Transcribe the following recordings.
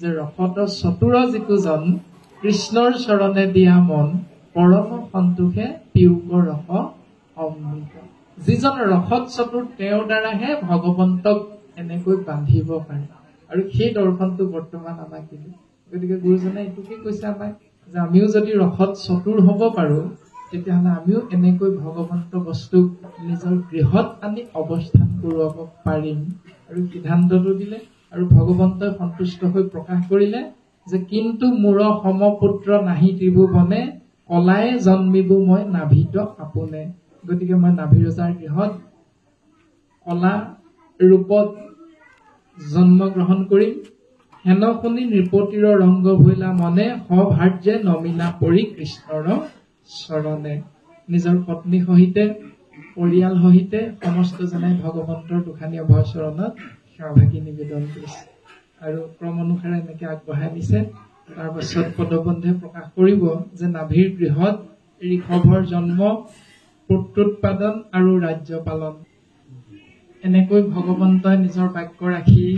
যে ৰসত চতুৰ যিটোজন কৃষ্ণৰ চৰণে দিয়া মন পৰম সন্তোষে পিউক ৰস অমৃত। যিজন ৰসত চতুৰ তেওঁৰ দ্বাৰাহে ভগৱন্তক এনেকৈ বান্ধিব পাৰে। আৰু সেই দৰ্শনটো বৰ্তমান আমাক দিলে। গতিকে গুৰুজনে এইটোকে কৈছে আমাক যে আমিও যদি ৰসত চতুৰ হ'ব পাৰো তেতিয়াহ'লে আমিও এনেকৈ ভগৱন্ত বস্তুক নিজৰ গৃহত আনি অৱস্থান কৰোৱাব পাৰিম। আৰু সিদ্ধান্তটো দিলে আৰু ভগৱন্তই সন্তুষ্ট হৈ প্ৰকাশ কৰিলে যে কিন্তু মোৰ সমপুত্ৰ নাহি ত্ৰিভুৱনে কলাই জন্মিব মই নাভিত আপোনে। গতিকে মই নাভিৰজাৰ গৃহত কলা ৰূপত জন্ম গ্ৰহণ কৰিম। হেন শুনি নৃপতিৰ ৰংগ ভৈলা মনে সভাৰ্যে নমিনা পৰি কৃষ্ণৰ চৰণে। নিজৰ পত্নী সহিতে পৰিয়াল সহিতে সমস্তজনে ভগৱন্তৰ দুখানী অভয় চৰণত সেৱাভাগী নিবেদন কৰিছে। আৰু ক্ৰম অনুসাৰে এনেকে আগবঢ়াই নিছে। তাৰ পাছত পদবন্ধে প্ৰকাশ কৰিব যে নাভিৰ গৃহত ঋষভৰ জন্ম, পুত্ৰোৎপাদন আৰু ৰাজ্য পালন। এনেকৈ ভগৱন্তই নিজৰ বাক্য ৰাখি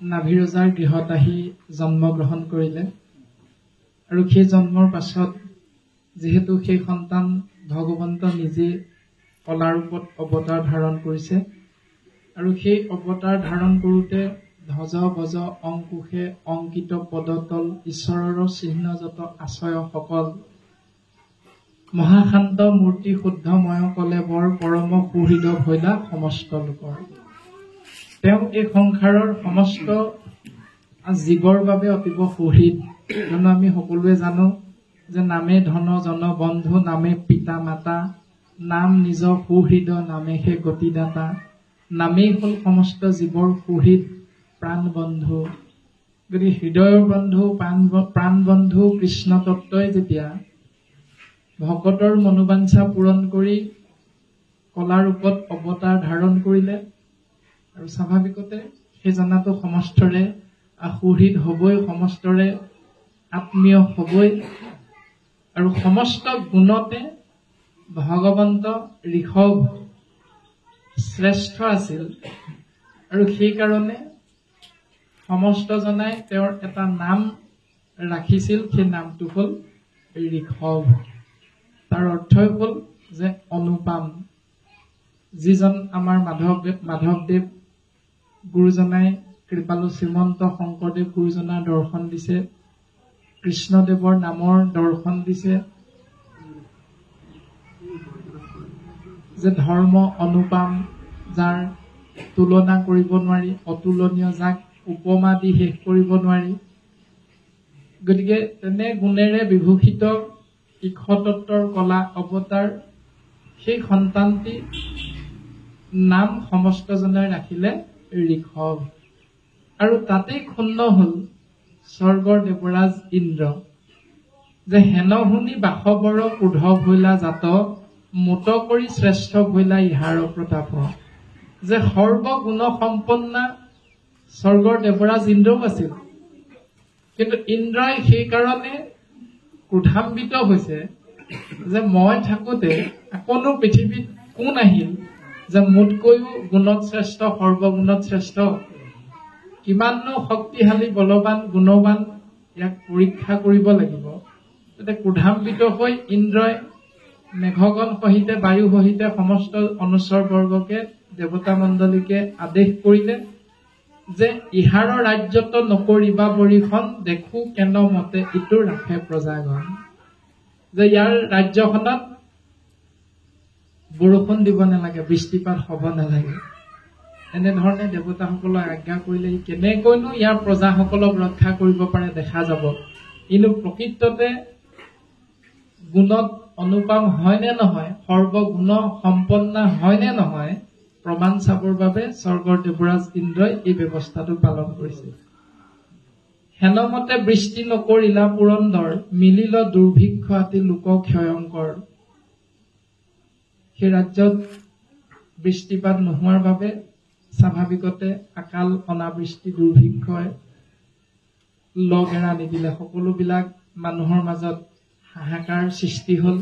নাভিৰজাৰ গৃহত আহি জন্ম গ্ৰহণ কৰিলে। আৰু সেই জন্মৰ পাছত যিহেতু সেই সন্তান ভগৱন্ত নিজে কলা ৰূপত অৱতাৰ ধাৰণ কৰিছে আৰু সেই অৱতাৰ ধাৰণ কৰোঁতে ধ্বজ বজ অংকুশে অংকিত পদতল ঈশ্বৰৰ চিহ্ন যত আশ্ৰয় সকল মহাশান্ত মূৰ্তি শুদ্ধময় কলে বৰ পৰম সুহৃদ ভৈলা সমস্ত লোকৰ। তেওঁ এই সংসাৰৰ সমস্ত জীৱৰ বাবে অতিব সুহৃদ। কিয়নো আমি সকলোৱে জানো যে নামে ধন জন বন্ধু, নামে পিতা মাতা, নাম নিজ সুহৃদ, নামে সেই গতিদাতা। নামেই হল সমস্ত জীৱৰ সুহৃদ প্ৰাণ বন্ধু। গতিকে হৃদয়ৰ বন্ধু প্ৰাণ বন্ধু কৃষ্ণ তত্ত্বই যেতিয়া ভকতৰ মনোবাঞ্ছা পূৰণ কৰি কলা ৰূপত অৱতাৰ ধাৰণ কৰিলে আৰু স্বাভাৱিকতে সেই জনাটো সমস্তৰে সুহৃদ হবই, সমস্তৰে আত্মীয় হবই। আৰু সমস্ত গুণতে ভগৱন্ত ঋষভ শ্ৰেষ্ঠ আছিল। আৰু সেইকাৰণে সমস্ত জনাই তেওঁৰ এটা নাম ৰাখিছিল। সেই নামটো হল ঋষভ। তাৰ অৰ্থই হল যে অনুপাম। যিজন আমাৰ মাধৱদেৱ গুৰুজনাই কৃপালু শ্ৰীমন্ত শংকৰদেৱ গুৰুজনাৰ দৰ্শন দিছে, কৃষ্ণদেৱৰ নামৰ দৰ্শন দিছে যে ধৰ্ম অনুপাম, যাৰ তুলনা কৰিব নোৱাৰি, অতুলনীয়, যাক উপমা দি শেষ কৰিব নোৱাৰি। গতিকে তেনে গুণেৰে বিভূষিত ইক্ষতত্বৰ কলা অৱতাৰ সেই সন্তানটি নাম সমস্তজনে ৰাখিলে ঋষভ। আৰু তাতেই ক্ষুণ্ণ হল স্বৰ্গৰ দেৱৰাজ ইন্দ্ৰ যে হেন শুনি বাসৱৰ ক্ৰোধ ভৈলা জাত, মোত কৰি শ্ৰেষ্ঠ ভৈলা ইহাৰ প্ৰতাপ। যে সৰ্বগুণ সম্পন্না স্বৰ্গৰ দেৱৰাজ ইন্দ্ৰও আছিল, কিন্তু ইন্দ্ৰই সেইকাৰণে ক্ৰোধান্বিত হৈছে যে মই থাকোঁতে অকণো পৃথিৱীত কোন আহিল যে মোতকৈও গুণত শ্ৰেষ্ঠ, সৰ্বগুণত শ্ৰেষ্ঠ, কিমাননো শক্তিশালী বলৱান গুণৱান, ইয়াক পৰীক্ষা কৰিব লাগিব। তেতিয়া ক্ৰোধান্বিত হৈ ইন্দ্ৰই মেঘগণ সহিতে বায়ু সহিতে সমস্ত অনুচৰ বৰ্গকে দেৱতা মণ্ডলীকে আদেশ কৰিলে যে ইহাৰৰ ৰাজ্যত নকৰিবা বৰিখন, দেখো কেন মতে ইটো ৰাখে প্ৰজাগণ। যে ইয়াৰ ৰাজ্যখনত বৰষুণ দিব নালাগে, বৃষ্টিপাত হব নালাগে। এনেধৰণে দেৱতাসকলক আজ্ঞা কৰিলে কেনেকৈনো ইয়াৰ প্ৰজাসকলক ৰক্ষা কৰিব পাৰে দেখা যাব। কিন্তু প্ৰকৃততে গুণত অনুপম হয় নে নহয়, সৰ্বগুণ সম্পন্ন হয় নে নহয়, প্ৰমাণ চাবৰ বাবে স্বৰ্গৰ দেৱৰাজ ইন্দ্ৰই এই ব্যৱস্থাটো পালন কৰিছে। হেনমতে বৃষ্টি নকৰিলা পুৰন্দৰ, মিলিল দুৰ্ভিক্ষ আতি লোক ক্ষয়ংকৰ। সেই ৰাজ্যত বৃষ্টিপাত নোহোৱাৰ বাবে স্বাভাৱিকতে আকাল অনাবৃষ্টি দুৰ্ভিক্ষই লগ এৰা নিদিলে। সকলোবিলাক মানুহৰ মাজত হাহাকাৰ সৃষ্টি হল।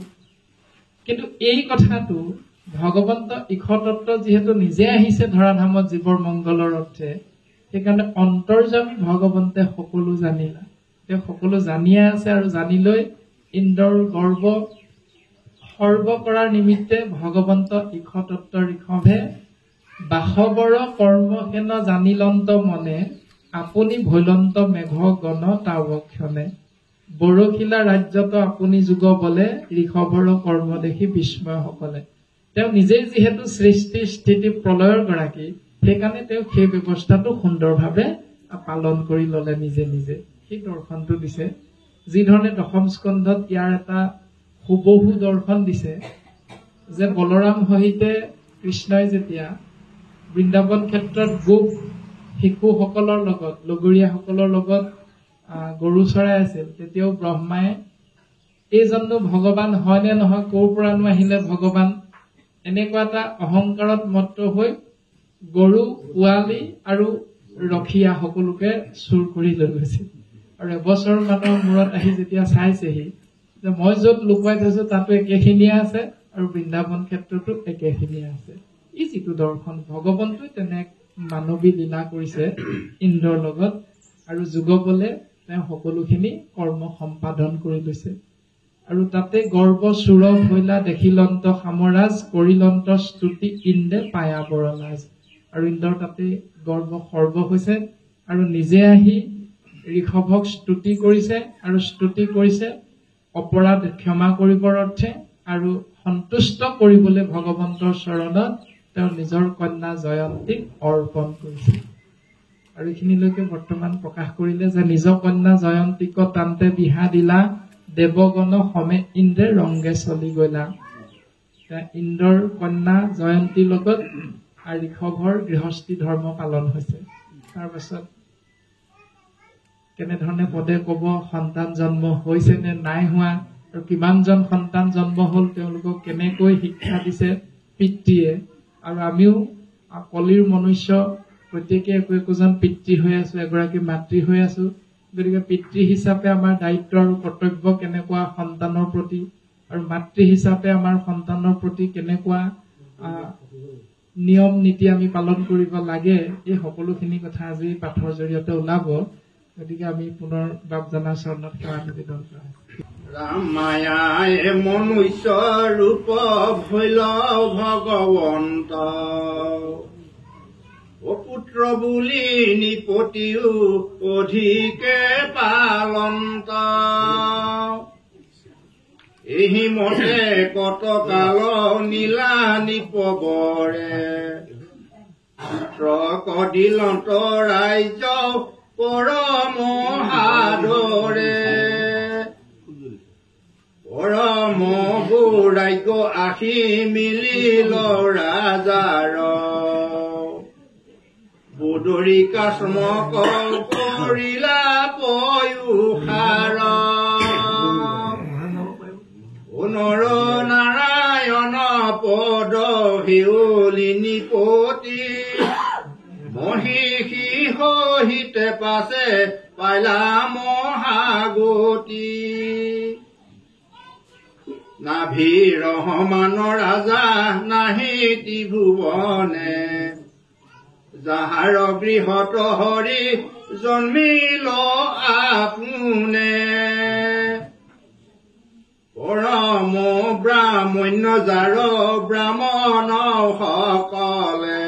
কিন্তু এই কথাটো ভগৱন্ত ইক্ষতত্ত্ব যিহেতু নিজে আহিছে ধৰাধামত জীৱৰ মংগলৰ অৰ্থে, সেইকাৰণে অন্তৰ্যামী ভগৱন্তে সকলো জানিলা। তেওঁ সকলো জানিয়ে আছে আৰু জানি লৈ ইন্দ্ৰৰ গৰ্ব সৰ্ব কৰাৰ নিমিত্তে ভগৱন্ত ইষতত্ব ঋষভে বাসৱৰ কৰ্মহেন জানিলন্ত মনে আপুনি ভৈলন্ত মেঘ গণ তাৱক্ষণে বৰশিলা ৰাজ্যত আপুনি যুগ বলে ঋষভৰ কৰ্ম দেখি বিস্ময় সকলে। তেওঁ নিজেই যিহেতু সৃষ্টি স্থিতি প্ৰলয়ৰ গৰাকী, সেইকাৰণে তেওঁ সেই ব্যৱস্থাটো সুন্দৰভাৱে পালন কৰি ললে নিজে নিজে। সেই দৰ্শনটো দিছে, যি ধৰণে দশম স্কন্ধত ইয়াৰ এটা হুবহু দৰ্শন দিছে যে বলৰাম সহিতে কৃষ্ণই যেতিয়া বৃন্দাবন ক্ষেত্ৰত গোপ শিশুসকলৰ লগত লগৰীয়াসকলৰ লগত গৰু চৰাই আছিল, তেতিয়াও ব্ৰহ্মাই এইজননো ভগৱান হয় নে নহয়, ক'ৰ পৰানো আহিলে ভগৱান, এনেকুৱা এটা অহংকাৰত মত্ত হৈ গৰু পোৱালি আৰু ৰখীয়া সকলোকে চুৰ কৰি লৈ গৈছিল। আৰু এবছৰ মানৰ মূৰত আহি যেতিয়া চাইছেহি যে মই য'ত লুকুৱাই থৈছো তাতো একেখিনিয়ে আছে আৰু বৃন্দাবন ক্ষেত্ৰতো একেখিনিয়ে আছে। ই যিটো দৰ্শন, ভগৱন্তই তেনে মানৱী লীলা কৰিছে ইন্দ্ৰৰ লগত, আৰু যুগ বলে তেওঁ সকলোখিনি কৰ্ম সম্পাদন কৰি লৈছে। আৰু তাতে গৰ্ব চুৰ হৈলা দেখিলন্ত সামৰাজ কৰিলন্ত স্তুতি ইন্দ্ৰে পায়া বৰলাজ। আৰু ইন্দ্ৰৰ তাতে গৰ্ব সৰ্ব হৈছে আৰু নিজে আহি ঋষভক স্তুতি কৰিছে, আৰু স্তুতি কৰিছে অপৰাধ ক্ষমা কৰিবৰ অৰ্থে আৰু সন্তুষ্ট কৰিবলৈ ভগৱন্তৰ চৰণত তেওঁ নিজৰ কন্যা জয়ন্তীক অৰ্পণ কৰিছে। আৰু এইখিনিলৈকে বৰ্তমান প্ৰকাশ কৰিলে যে নিজ কন্যা জয়ন্তীক তান্তে বিহা দিলা দেৱগণ সমে ইন্দ্ৰে ৰংগে চলি গলা। ইন্দ্ৰৰ কন্যা জয়ন্তীৰ লগত ঋষভৰ গৃহস্থী ধৰ্ম পালন হৈছে। তাৰ পাছত কেনেধৰণে পদে কব সন্তান জন্ম হৈছে নে নাই হোৱা, আৰু কিমানজন সন্তান জন্ম হল, তেওঁলোকক কেনেকৈ শিক্ষা দিছে পিতৃয়ে। আৰু আমিও কলিৰ মনুষ্য প্ৰত্যেকে একোজন পিতৃ হৈ আছো, এগৰাকী মাতৃ হৈ আছো। গতিকে পিতৃ হিচাপে আমাৰ দায়িত্ব আৰু কৰ্তব্য কেনেকুৱা সন্তানৰ প্ৰতি, আৰু মাতৃ হিচাপে আমাৰ সন্তানৰ প্ৰতি কেনেকুৱা নিয়ম নীতি আমি পালন কৰিব লাগে, এই সকলোখিনি কথা আজি পাঠৰ জৰিয়তে ওলাব। গতিকে আমি পুনৰ বাপজনাৰ চৰণত সেৱা নিবেদন কৰা ৰামায়াই মনুষ্য ৰূপ ভৈল ভগৱন্ত অপুত্ৰ বুলি নিপতিও অধিকে পালন্ত এহি মতে কত কাল নীলা নিপবৰে পুত্ৰ কদিলন্ত ৰাজ্য পৰম সাদৰে পৰম বৈৰাগ্য আহি মিলিল ৰাজাৰ বুদৰি কাশ্মক কৰিলা পয়োষাৰ নৰ নাৰায়ণ পদ হেউলি নিপতি মহিষী সহিতে পাছে পাইলা মহাগতি নাভি ৰহমান ৰাজা নাহি ত্ৰিভুৱনে যাহাৰ গৃহত হৰি জন্মিল আপোনে পৰম ব্ৰাহ্মণ্য যাৰ ব্ৰাহ্মণ সকলে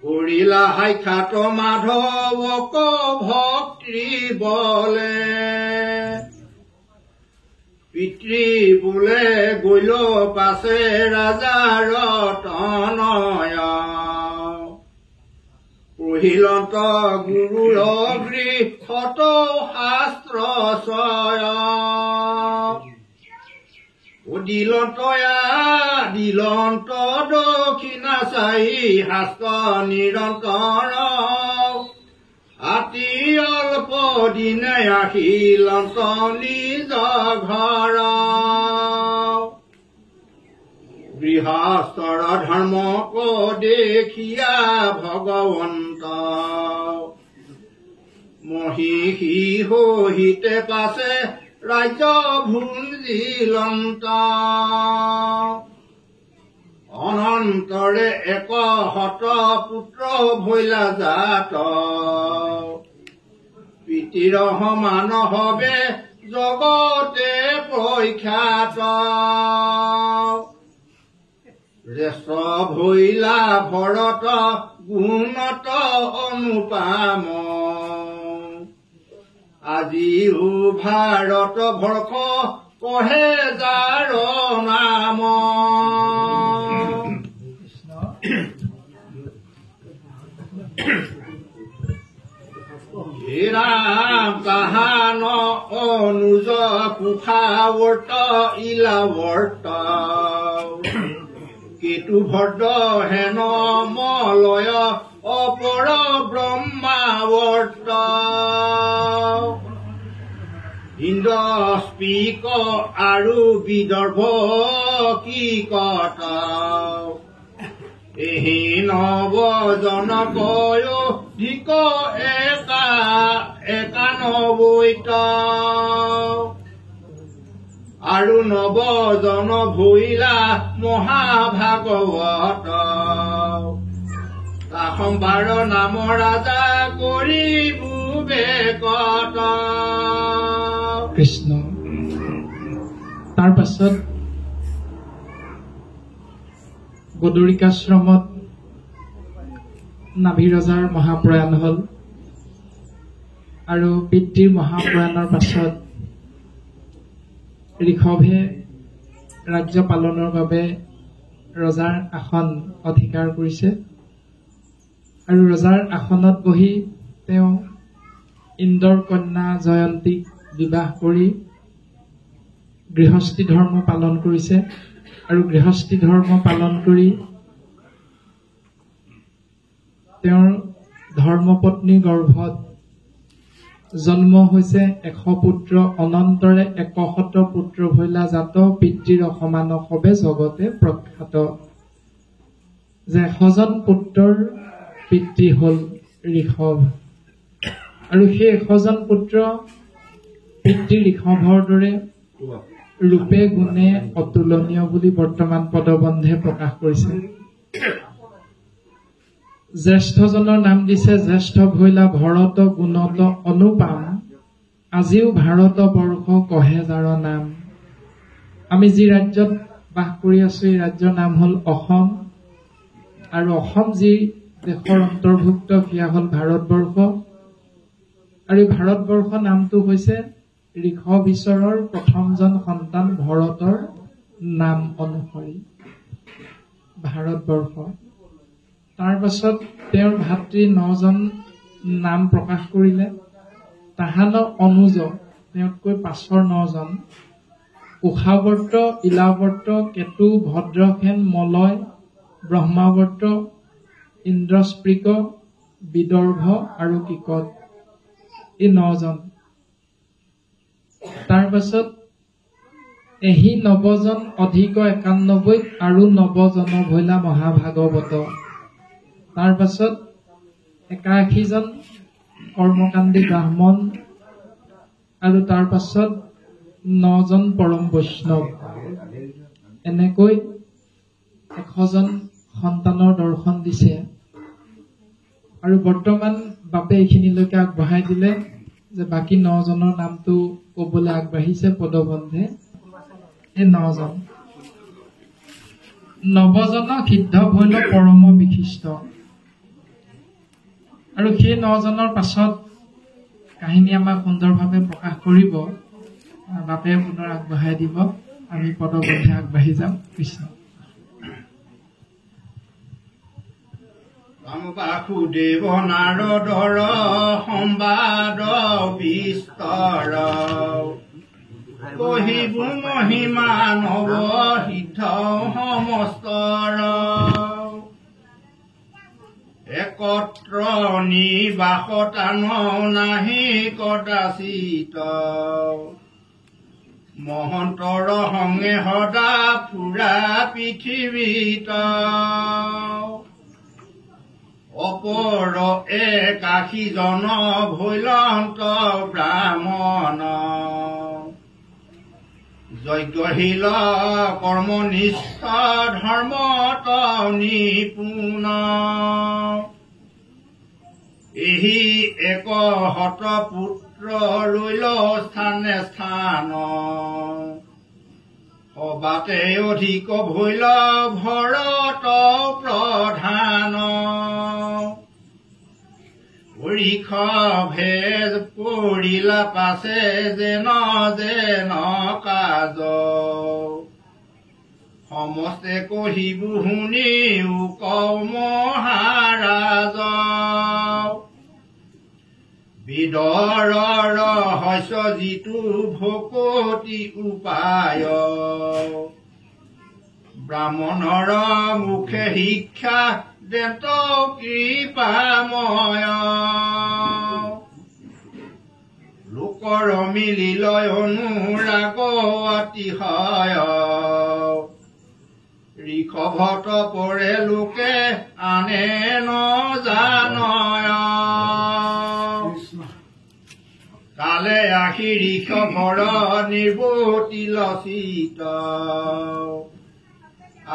কৰিলা সাক্ষাৎ মাধৱক ভক্তি বলে পিতৃ বোলে গৈল পাছে ৰাজাৰ তনয় পঢ়িলন্ত গুৰুৰ গৃহত শাস্ত্ৰ চয় দিলন্ত দক্ষিণা চাই শাস্ত্ৰ নিৰন্তৰ আতি অল্প দিনে আহিলন্ত নিজ ঘৰ গৃহস্থৰ ধৰ্মক দেখিয়া ভগৱন্ত মহিষী সহিতে পাছে ৰাজ্য ভুঞ্জিলন্ত অনন্তৰে এক শত পুত্ৰ ভৈলা জাত পিতৃৰ সমান হবে জগতে প্ৰখ্যাত ৰেছ ভৈলা ভৰত গুণত অনুপাম আজিও ভাৰত ভৰষ কহে যাৰ নাম ৰাম কাহান অনুজ কুশাৱৰ্ত ইলাৱৰ্ত কেতু ভদ্ৰ হেন মলয় অপৰ ব্ৰহ্মাৱৰ্ত ইন্দ্ৰস্পিক আৰু বিদৰ্ভ কি কত এহি নৱজনকয় ধিক একানবৈত আৰু নৱজন ভৈলা মহাভাগৱত সম্বাৰ নাম ৰাজা কৰিবু বেকত কৃষ্ণ। তাৰ পাছত গদৰিকাশ্ৰমত নাভি ৰজাৰ মহাপ্ৰয়াণ হল আৰু পিতৃৰ মহাপ্ৰয়াণৰ পাছত ঋষভে ৰাজ্য পালনৰ বাবে ৰজাৰ আসন অধিকাৰ কৰিছে আৰু ৰজাৰ আসনত বহি তেওঁ ইন্দ্ৰৰ কন্যা জয়ন্তীক বিবাহ কৰি গৃহস্থী ধৰ্ম পালন কৰিছে আৰু গৃহস্থী ধৰ্ম পালন কৰি তেওঁৰ ধৰ্মপত্নী গৰ্ভত জন্ম হৈছে 100 পুত্ৰ অনন্তৰে 100 পুত্ৰ ভৈলা জাত পিতৃৰ সমান হবে জগতে প্ৰখ্যাত যে 100জন পুত্ৰৰ পিতৃ হল ঋষভ আৰু সেই 100জন পুত্ৰ পিতৃ ঋষভৰ দৰে ৰূপে গুণে অতুলনীয় বুলি বৰ্তমান পদবন্ধে প্ৰকাশ কৰিছে। জ্যেষ্ঠজনৰ নাম দিছে জ্যেষ্ঠ ভৈলা ভৰত গুণত অনুপাম আজিও ভাৰত বৰ্ষ কহে যাৰ নাম। আমি যি ৰাজ্যত বাস কৰি আছো এই ৰাজ্যৰ নাম হল অসম আৰু অসম যি দেশৰ অন্তৰ্ভুক্ত সেয়া হল ভাৰতবৰ্ষ আৰু এই ভাৰতবৰ্ষ নামটো হৈছে ঋষভ ঈশ্বৰৰ প্ৰথমজন সন্তান ভৰতৰ নাম অনুসৰি ভাৰতবৰ্ষ। তাৰ পাছত তেওঁৰ ভাতৃ 9জন নাম প্ৰকাশ কৰিলে তাহান অনুজ তেওঁতকৈ 5ৰ 9জন উষাৱৰ্ত ইলাৱৰ্ত কেতু ভদ্ৰসেন মলয় ব্ৰহ্মাৱৰ্ত ইন্দ্ৰস্পৃক বিদৰ্ভ আৰু কিকত এই 9জন। তাৰ পাছত এহি নৱজন অধিক 91 আৰু নৱজন ভৈলা মহাভাগৱত। তাৰ পাছত 81জন কৰ্মকাণ্ডী ব্ৰাহ্মণ আৰু তাৰ পাছত 9জন পৰম বৈষ্ণৱ। এনেকৈ 100জন সন্তানৰ দৰ্শন দিছে আৰু বৰ্তমান বাপে এইখিনিলৈকে আগবঢ়াই দিলে যে বাকী 9জনৰ নামটো কবলৈ আগবাঢ়িছে পদবন্ধে। এই 9জন নৱজন সিদ্ধ ভৈল পৰম বিশিষ্ট আৰু সেই 9জনৰ পাছত কাহিনী আমাক সুন্দৰভাৱে প্ৰকাশ কৰিব বাপে পুনৰ আগবঢ়াই দিব। আমি পদবন্ধে আগবাঢ়ি যাম। কৃষ্ণ। বাসুদেৱ নাৰদৰ সম্বাদ বিস্তৰ কহিবু মহিমা নৱ সিদ্ধ সমস্তৰ একত্ৰ নিবাসতান নাহি কদাচিত মহন্তৰ সংগে সদা ফুৰা পৃথিৱীত অপৰ একাশীজন ভৈলন্ত ব্ৰাহ্মণ যজ্ঞশীল কৰ্মনিষ্ঠ ধৰ্মত নিপুণ এহি এক হত পুত্ৰ ৰৈল স্থানে স্থান সবাতে অধিক ভৈল ভৰত প্ৰধান পৰীক্ষ ভেদ পৰিলা পাছে যেন যেন কাজ সমস্তে কহিবু শুনিও কও মহাৰাজ বিদৰ ৰহস্য যিটো ভকতি উপায় ব্ৰাহ্মণৰ মুখে শিক্ষা দেত কৃপাময় লোকৰ মিলিলয় অনুৰাগ অতিশয় ঋষভত পৰে লোকে আনে নজানয় কালে আহি ঋষভৰ নিৰ্বতিল চিত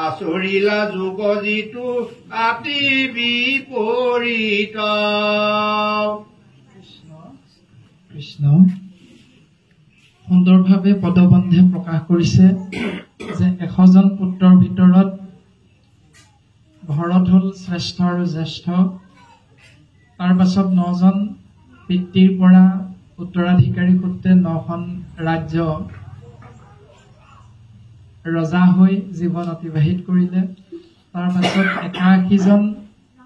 আচৰিলা যুগ যিটো আতি বিপৰীত কৃষ্ণ সুন্দৰভাৱে পদবন্ধে প্ৰকাশ কৰিছে যে 100জন পুত্ৰৰ ভিতৰত ভৰত হল শ্ৰেষ্ঠ আৰু জ্যেষ্ঠ তাৰ পাছত 9জন পিতৃৰ পৰা উত্তৰাধিকাৰী সূত্ৰে 9খন ৰাজ্য ৰজা হৈ জীৱন অতিবাহিত কৰিলে তাৰ পাছত 81জন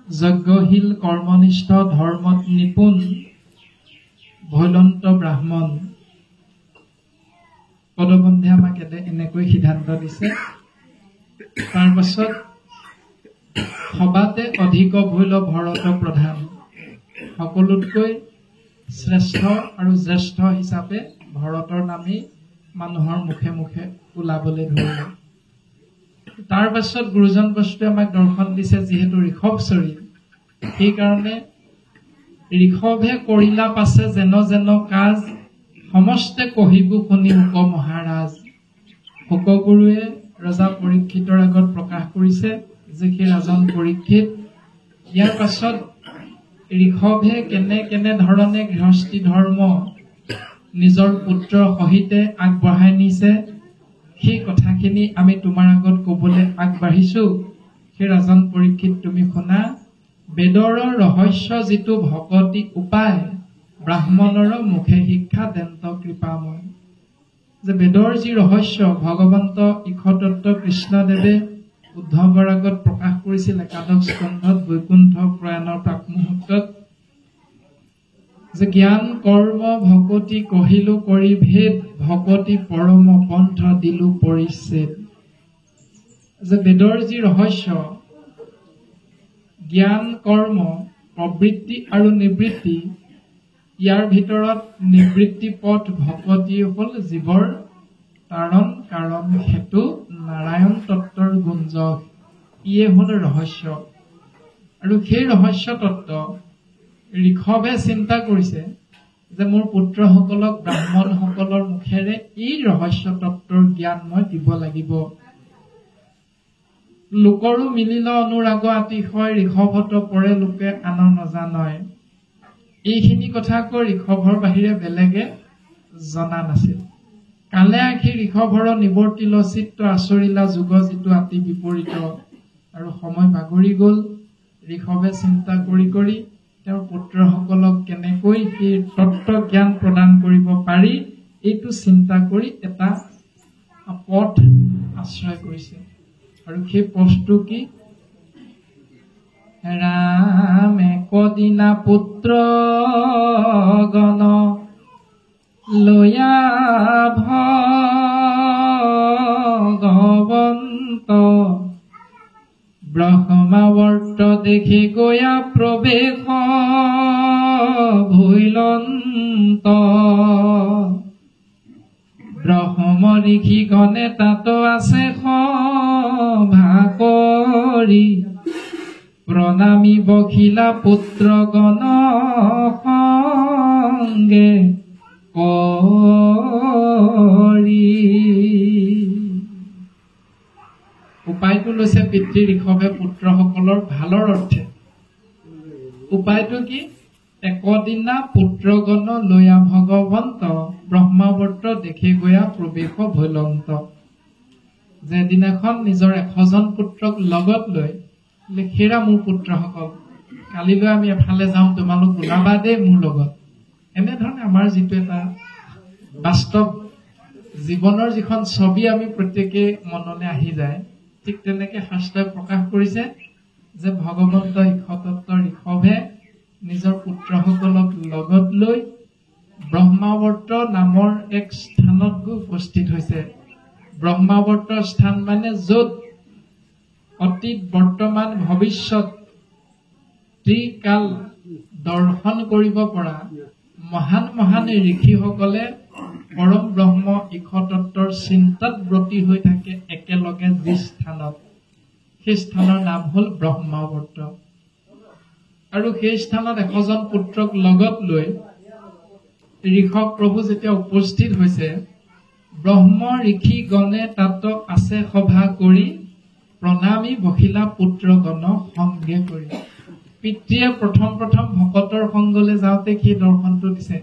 যজ্ঞশীল কৰ্মনিষ্ঠ ধৰ্মত নিপুণ ভৈলন্ত ব্ৰাহ্মণ পদবন্ধে আমাক এনেকৈ সিদ্ধান্ত দিছে তাৰ পাছত সবাতে অধিক ভৈল ভৰত প্ৰধান সকলোতকৈ শ্ৰেষ্ঠ আৰু জ্যেষ্ঠ হিচাপে ভৰতৰ নামেই মানুহৰ মুখে মুখে ওলাবলৈ ধৰিলে তাৰ পাছত গুৰুজন বস্তুৱে আমাক দৰ্শন দিছে যিহেতু ঋষভ চৰিল সেইকাৰণে ঋষভে কৰিলা পাছে যেন যেন কাজ সমস্তে কহিবু শুনি হুক মহাৰাজ হুকগুৰুৱে ৰজা পৰীক্ষিতৰ আগত প্ৰকাশ কৰিছে যে সেই ৰাজন পৰীক্ষিত ইয়াৰ পাছত ঋষভে কেনে কেনে ধৰণে গৃহস্থী ধৰ্ম নিজৰ পুত্ৰৰ সহিতে আগবঢ়াই নিছে সেই কথাখিনি আমি তোমাৰ আগত কবলৈ আগবাঢ়িছো সেই ৰাজন পৰীক্ষিত তুমি শুনা বেদৰ ৰহস্য যিটো ভকতি উপায় ব্ৰাহ্মণৰ মুখে শিক্ষা দেন্ত কৃপাময় যে বেদৰ যি ৰহস্য ভগৱন্ত ইক্ষতত্ত্ব কৃষ্ণদেৱে উদ্ধৱৰ আগত প্ৰকাশ কৰিছিল একাদশ স্কন্ধত বৈকুণ্ঠ প্ৰয়াণৰ প্ৰাকমুহূৰ্তত যে জ্ঞান কৰ্ম ভকতি কহিলো কৰি ভেদ ভকতি পৰম পন্থ দিলো পৰিচ্ছেদ যে বেদৰ যি ৰহস্য জ্ঞান কৰ্ম প্ৰবৃত্তি আৰু নিবৃত্তি ইয়াৰ ভিতৰত নিবৃত্তি পথ ভকতি হল জীৱৰ কাৰণ কাৰণ হেতু নাৰায়ণ তত্ত্বৰ গুঞ্জ ইয়ে হল ৰহস্য আৰু সেই ৰহস্য তত্ত্ব ঋষভে চিন্তা কৰিছে যে মোৰ পুত্ৰসকলক ব্ৰাহ্মণসকলৰ মুখেৰে এই ৰহস্য তত্ত্বৰ জ্ঞান মই দিব লাগিব লোকৰো মিলিল অনুৰাগ অতিশয় ঋষভত পৰে লোকে আন নজানয় এইখিনি কথা কৈ ঋষভৰ বাহিৰে বেলেগে জনা নাছিল কালে আখি ঋষভৰ নিবৰ্তিল চিত্ত আচৰিলা যুগ যিটো আতি বিপৰীত আৰু সময় বাগৰি গল ঋষভে চিন্তা কৰি কৰি তেওঁৰ পুত্ৰসকলক কেনেকৈ সেই তত্ত্ব জ্ঞান প্ৰদান কৰিব পাৰি এইটো চিন্তা কৰি এটা পথ আশ্ৰয় কৰিছে আৰু সেই পথটো কি ৰাম একদিনা পুত্ৰ গণ লয়া ভগৱন্ত ব্ৰহ্মাৱৰ্ত দেখি গয়া প্ৰৱেশ ভৈলন্ত ব্ৰহ্ম ঋষি গণে তাত আছে ভাকৰি প্ৰণামী বখিলা পুত্ৰ গণ সংগে কৰি গৈছে পিতৃ ঋষভে পুত্ৰসকলৰ ভালৰ অৰ্থে। উপায়টো কি? একদিনা পুত্ৰগণ লৈয়া ভগৱন্ত ব্ৰহ্মাৱৰ্ত দেখি গৈয়া প্ৰৱেশ ভৈলন্ত। যেদিনাখন নিজৰ 100জন পুত্ৰক লগত লৈ হেৰা মোৰ পুত্ৰসকল, কালিলৈ আমি এফালে যাম, তোমালোক ওলাবা দেই মোৰ লগত। এনেধৰণে আমাৰ যিটো এটা বাস্তৱ জীৱনৰ যিখন ছবি আমি প্ৰত্যেকে মনলৈ আহি যায়, ঠিক তেনেকে শাস্ত্ৰই প্ৰকাশ কৰিছে যে ভগৱন্ত ইক্ষতত্বৰ ঋষভে নিজৰ পুত্ৰসকলক লগত লৈ ব্ৰহ্মাৱৰ্ত নামৰ এক স্থানত গৈ উপস্থিত হৈছে। ব্ৰহ্মাৱৰ্তৰ স্থান মানে য'ত অতীত, বৰ্তমান, ভৱিষ্যত ত্ৰিকাল দৰ্শন কৰিব পৰা মহান মহান ঋষিসকলে পৰম ব্ৰহ্ম ইক্ষতত্বৰ চিন্তাত ব্ৰতী হৈ থাকে একেলগে যি স্থানত, সেই স্থানৰ নাম হল ব্ৰহ্মাৱৰ্ত। আৰু সেই স্থানত 100জন পুত্ৰক লগত লৈ ঋষভ প্ৰভু যেতিয়া উপস্থিত হৈছে, ব্ৰহ্ম ঋষি গণে তাত আছে সভা কৰি, প্ৰণামী বহিলা পুত্ৰগণ সংগে কৰি। পিতৃয়ে প্ৰথম ভকতৰ সংগলৈ যাওঁতে সেই দৰ্শনটো দিছে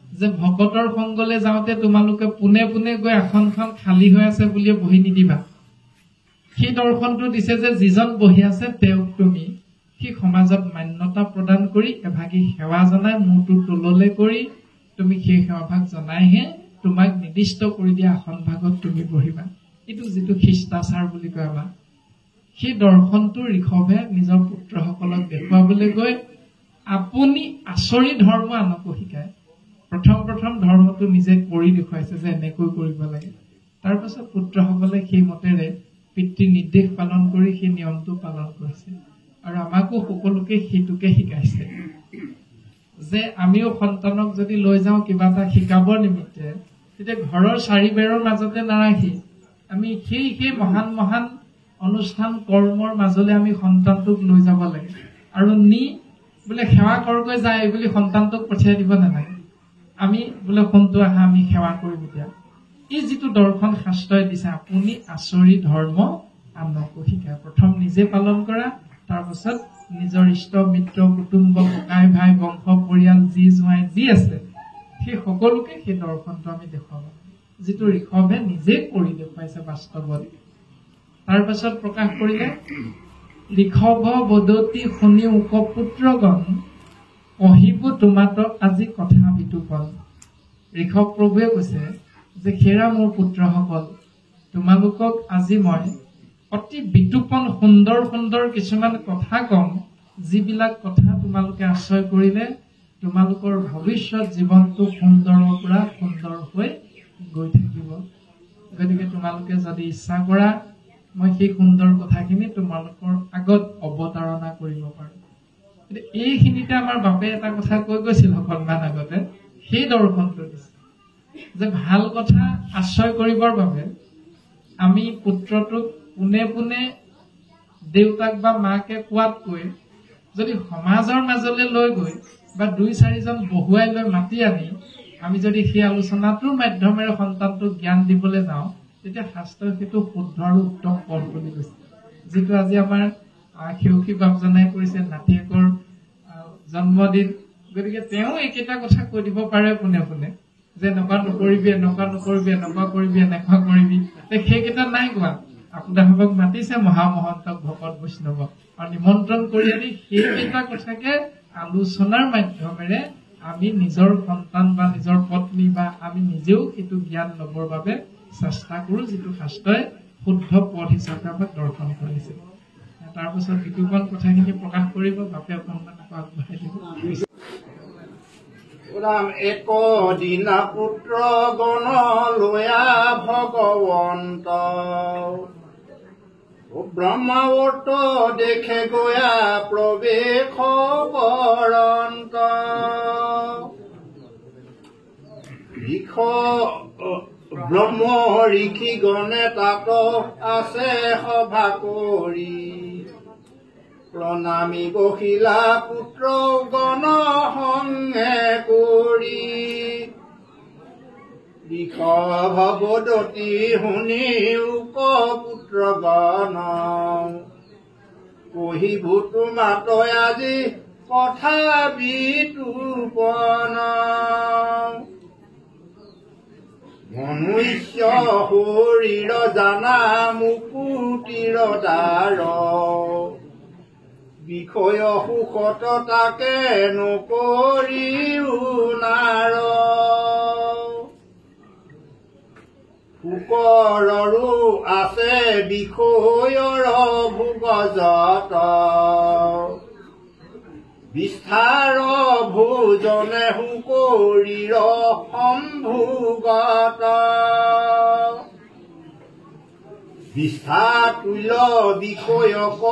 যে ভকতৰ সংগলৈ যাওঁতে তোমালোকে পোনে পোনে গৈ আসনখন খালী হৈ আছে বুলিয়ে বহি নিদিবা। সেই দৰ্শনটো দিছে যে যিজন বহি আছে তেওঁক তুমি সেই সমাজত মান্যতা প্ৰদান কৰি এভাগী সেৱা জনাই মূৰটো তললৈ কৰি তুমি সেই সেৱাভাগ জনাইহে তোমাক নিৰ্দিষ্ট কৰি দিয়া আসন ভাগত তুমি বহিবা। এইটো যিটো শিষ্টাচাৰ বুলি কয় আমাৰ, সেই দৰ্শনটো ঋষভে নিজৰ পুত্ৰসকলক দেখুৱাবলৈ গৈ আপুনি আচৰি ধৰ্ম আনকো শিকায়। প্ৰথম ধৰ্মটো নিজে কৰি দেখুৱাইছে যে এনেকৈ কৰিব লাগে। তাৰ পাছত পুত্ৰসকলে সেই মতেৰে পিতৃ নিৰ্দেশ পালন কৰি সেই নিয়মটো পালন কৰিছে। আৰু আমাকো সকলোকে সেইটোকে শিকাইছে যে আমিও সন্তানক যদি লৈ যাওঁ কিবা এটা শিকাবৰ নিমিত্তে, তেতিয়া ঘৰৰ চাৰিবেৰৰ মাজতে নাৰাখি আমি সেই মহান মহান অনুষ্ঠান কৰ্মৰ মাজলৈ আমি সন্তানটোক লৈ যাব লাগে। আৰু নি বোলে সেৱা কৰগৈ যায় বুলি সন্তানটোক পঠিয়াই দিব নালাগে। আমি বোলে ফোনটো আহা আমি সেৱা কৰিম। এতিয়া এই যিটো দৰ্শন শাস্ত্ৰই দিছে, আপুনি আচৰি ধৰ্ম আনকো শিকায়। প্ৰথম নিজে পালন কৰা, তাৰপাছত নিজৰ ইষ্ট মিত্ৰ কুটুম্ব ককাই ভাই বংশ পৰিয়াল যি জোঁৱাই যি আছে সেই সকলোকে সেই দৰ্শনটো আমি দেখুৱাব, যিটো ঋষভে নিজে কৰি দেখুৱাইছে বাস্তৱত। তাৰ পাছত প্ৰকাশ কৰিলে ঋষভ বদতি শুনি উপপুত্ৰগণ, কহিব তোমাতক আজি কথা বিতোপন। ঋষভ প্ৰভুৱে কৈছে যে হেৰা মোৰ পুত্ৰসকল, তোমালোকক আজি মই অতি বিতোপন সুন্দৰ সুন্দৰ কিছুমান কথা কম, যিবিলাক কথা তোমালোকে আশ্ৰয় কৰিলে তোমালোকৰ ভৱিষ্যত জীৱনটো সুন্দৰৰ পৰা সুন্দৰ হৈ গৈ থাকিব। গতিকে তোমালোকে যদি ইচ্ছা কৰা মই সেই সুন্দৰ কথাখিনি তোমালোকৰ আগত অৱতাৰণা কৰিব পাৰো। এইখিনিতে আমাৰ বাপে এটা কথা কৈ গৈছিল অকণমান আগতে, সেই দৰ্শনটো দিছে যে ভাল কথা আশ্ৰয় কৰিবৰ বাবে আমি পুত্ৰটোক পোনে পোনে দেউতাক বা মাকে কোৱাতকৈ যদি সমাজৰ মাজলৈ লৈ গৈ বা 2-4জন বহুৱাই লৈ মাতি আনি আমি যদি সেই আলোচনাটোৰ মাধ্যমেৰে সন্তানটোক জ্ঞান দিবলৈ যাওঁ, তেতিয়া শাস্ত্ৰই সেইটো শুদ্ধ আৰু উত্তম পথ বুলি কৈছে। যিটো আজি আমাৰ সেউসী বাপজনাই কৰিছে নাতিয়েকৰ জন্মদিন, গতিকে তেওঁ এইকেইটা কথা কৈ দিব পাৰে পোনে পোনে যে এনেকুৱা নকৰিবি, এনেকুৱা নকৰিবি, এনেকুৱা কৰিবি, এনেকুৱা কৰিবি। সেইকেইটা নাই কোৱা। আপোনালোকক মাতিছে মহামহন্তক ভকত বৈষ্ণৱক আৰু নিমন্ত্ৰণ কৰি আনি সেইকেইটা কথাকে আলোচনাৰ মাধ্যমেৰে আমি নিজৰ সন্তান বা নিজৰ পত্নী বা আমি নিজেও সেইটো জ্ঞান লবৰ বাবে চেষ্টা কৰো, যিটো শাস্ত্ৰই শুদ্ধ পথ হিচাপে আমাক দৰ্শন কৰিছে। তাৰ পিছত বিতুপন কথাখিনি প্ৰকাশ কৰিব, বাপে অকণমান আগবঢ়াই দিব। এক দিনা পুত্ৰ গণ লৈয়া ভগৱন্ত, ব্ৰহ্মাৱৰ্ত দেখে গয়া প্ৰৱেশ বৰন্ত। ব্ৰহ্ম ঋষি গণে তাত আছে সভা কৰি, প্ৰণামী বহিলা পুত্ৰ গণ সংগে কৰি। বৃষ ভৱদতী শুনি উপপুত্ৰ গণ কহিবো তোমাতই আজি কথা বিতোপন মনুষ্য শৰীৰ জানা মুকুতিৰ দ্বাৰ বিষয় সুখত তাকে নকৰি উনাৰ সুকৰৰো আছে বিষয়ৰ ভোগজত বিস্তাৰ ভোজনে সুকৰীৰ সম্ভোগত বিষ্ঠা তুল্য বিষয়ক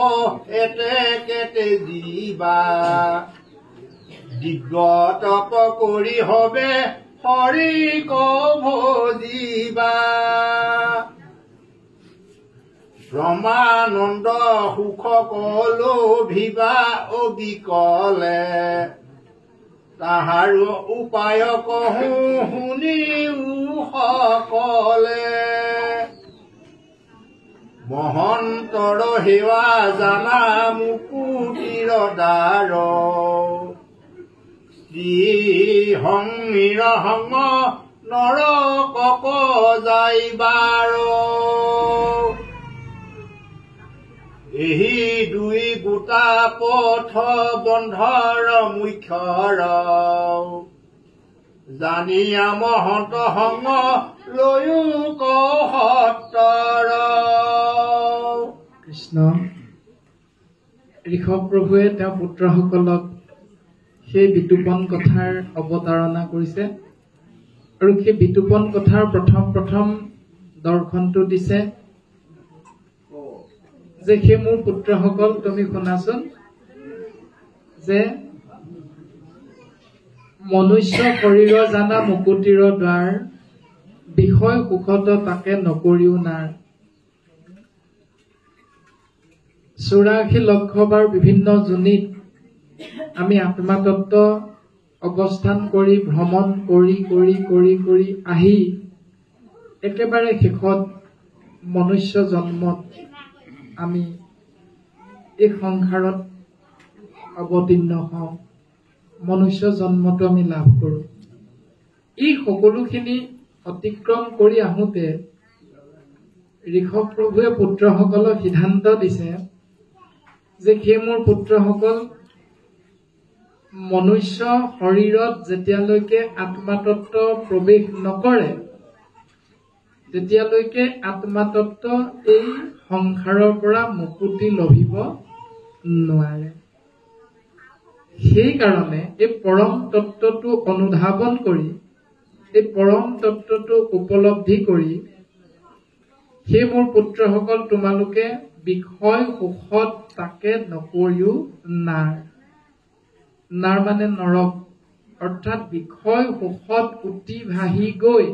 এতেকেতে জীৱা দিগতপ কৰি হবে হৰিক ভজিবা ব্ৰহ্মানন্দ সুখক লোভিবা অবিকলে তাহাৰো উপায় কহো শুনিও সকলে মহন্তৰ সেৱা জানা মুকুতিৰ দ্বাৰ শ্ৰী সংমিৰ সংগ নৰকক যাইবাৰ এহি দুই গোটা পথ বন্ধৰ মুখ্যৰ জানিয়া মহন্ত সংগ লৈও কহতৰ কৃষ্ণ ঋষভ প্ৰভুৱে তেওঁ পুত্ৰসকলক সেই বিতোপন কথাৰ অৱতাৰণা কৰিছে আৰু সেই বিতোপন কথাৰ প্ৰথম দৰ্শনটো দিছে যে সেই মোৰ পুত্ৰসকল তুমি শুনাচোন যে মনুষ্য শৰীৰ জানা মুকুতিৰ দ্বাৰ বিষয় সুখত তাকে নকৰিও নাৰ 84 লক্ষবাৰ বিভিন্ন যোনিত আমি আত্মাতত্ব অৱস্থান কৰি ভ্ৰমণ কৰি আহি একেবাৰে শেষত মনুষ্য জন্মত আমি এই সংসাৰত অৱতীৰ্ণ হওঁ মনুষ্য জন্মটো আমি লাভ কৰো এই সকলোখিনি অতিক্ৰম কৰি আহোঁতে ঋষভ প্ৰভুৱে পুত্ৰসকলক সিদ্ধান্ত দিছে যে সেই মোৰ পুত্ৰসকল মনুষ্য শৰীৰত যেতিয়ালৈকে আত্মাতত্ব প্ৰৱেশ নকৰে তেতিয়ালৈকে আত্মাতত্ব এই সংসাৰৰ পৰা মুক্তি লভিব নোৱাৰে সেইকাৰণে এই পৰম তত্ত্বটো অনুধাৱন কৰি এই পৰম তত্ত্বটো উপলব্ধি কৰি সেই মোৰ পুত্ৰসকল তোমালোকে বিষয় সুখত তাকে নকৰিও নাৰ মানে নৰক অৰ্থাৎ বিষয় সুখত উটি ভাহি গৈ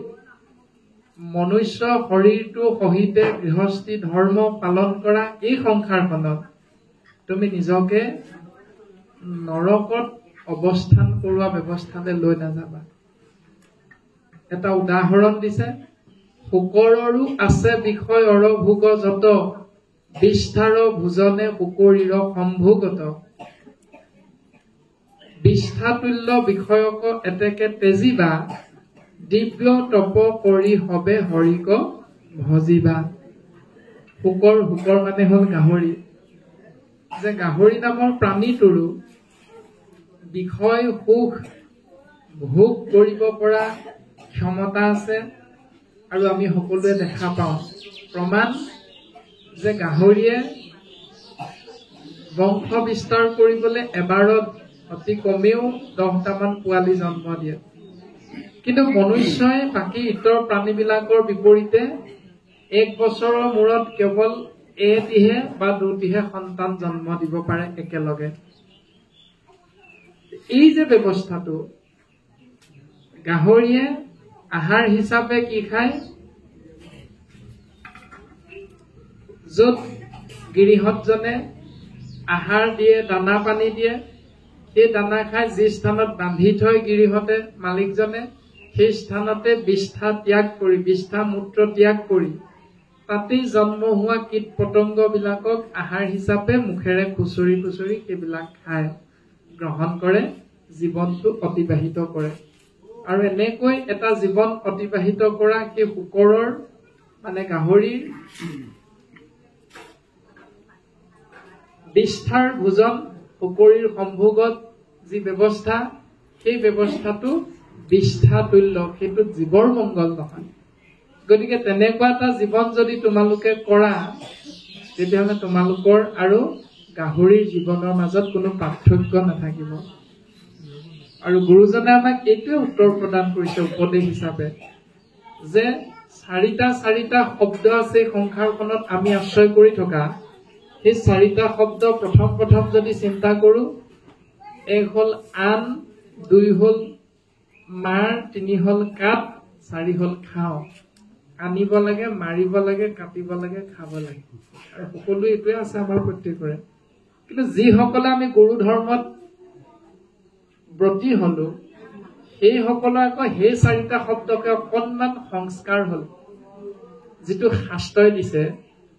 মনুষ্য শৰীৰটো সহিতে গৃহস্থী ধৰ্ম পালন কৰা এই সংসাৰখনত তুমি নিজকে নৰকত অৱস্থান কৰোৱা ব্যৱস্থালৈ লৈ নাযাবা এটা উদাহৰণ দিছে সুকৰৰো আছে বিষয়ৰ ভোগ যত বিস্তাৰ ভোজনে সুকৰীৰ সম্ভোগত বিষ্ঠাতুল্য বিষয়ক এতেকে তেজিবা দিব্য তপ কৰি হবে হৰিক ভজিবা শুকৰ মানে হল গাহৰি যে গাহৰি নামৰ প্ৰাণীটোৰো বিষয় সুখ ভোগ কৰিব পৰা ক্ষমতা আছে আৰু আমি সকলোৱে দেখা পাওঁ প্ৰমাণ যে গাহৰিয়ে বংশ বিস্তাৰ কৰিবলৈ এবাৰত অতি কমেও 10টামান পোৱালি জন্ম দিয়ে কিন্তু মনুষ্যই বাকী ইতৰ প্ৰাণীবিলাকৰ বিপৰীতে 1 বছৰৰ মূৰত কেৱল এটিহে বা দুটিহে সন্তান জন্ম দিব পাৰে একেলগে এই যে ব্যৱস্থাটো গাহৰিয়ে আহাৰ হিচাপে কি খায় য'ত গিৰিহতজনে আহাৰ দিয়ে দানা পানী দিয়ে সেই দানা খাই যি স্থানত বান্ধি থয় গিৰিহতে মালিকজনে সেই স্থানতে বিষ্ঠা ত্যাগ কৰি বিষ্ঠা মূত্ৰ ত্যাগ কৰি তাতেই জন্ম হোৱা কীট পতংগ বিলাকক আহাৰ হিচাপে মুখেৰে খুচৰি খুচৰি সেইবিলাক খায় গ্ৰহণ কৰে জীৱনটো অতিবাহিত কৰে আৰু এনেকৈ এটা জীৱন অতিবাহিত কৰা সেই শুকৰৰ মানে গাহৰিৰ বিষ্ঠাৰ ভোজন শুকৰীৰ সম্ভোগত যি ব্যৱস্থা সেই ব্যৱস্থাটো বিষ্ঠা তুল্য সেইটো জীৱৰ মংগল নহয় গতিকে তেনেকুৱা এটা জীৱন যদি তোমালোকে কৰা তেতিয়াহ'লে তোমালোকৰ আৰু গাহৰিৰ জীৱনৰ মাজত কোনো পাৰ্থক্য নাথাকিব আৰু গুৰুজনে আমাক এইটোৱে উত্তৰ প্ৰদান কৰিছে উপদেশ হিচাপে যে চাৰিটা শব্দ আছে সংসাৰখনত আমি আশ্ৰয় কৰি থকা সেই চাৰিটা শব্দ প্ৰথম যদি চিন্তা কৰো এক হ'ল আন দুই হ'ল মাৰ তিনি হ'ল কাট চাৰি হ'ল খাওঁ আনিব লাগে মাৰিব লাগে কাটিব লাগে খাব লাগে আৰু সকলো এইটোৱে আছে আমাৰ প্ৰত্যেকৰে কিন্তু যিসকলে আমি গুৰু ধৰ্মত ব্ৰতী হলো সেইসকলে আকৌ সেই চাৰিটা শব্দকে অকণমান সংস্কাৰ হল যিটো শাস্ত্ৰই দিছে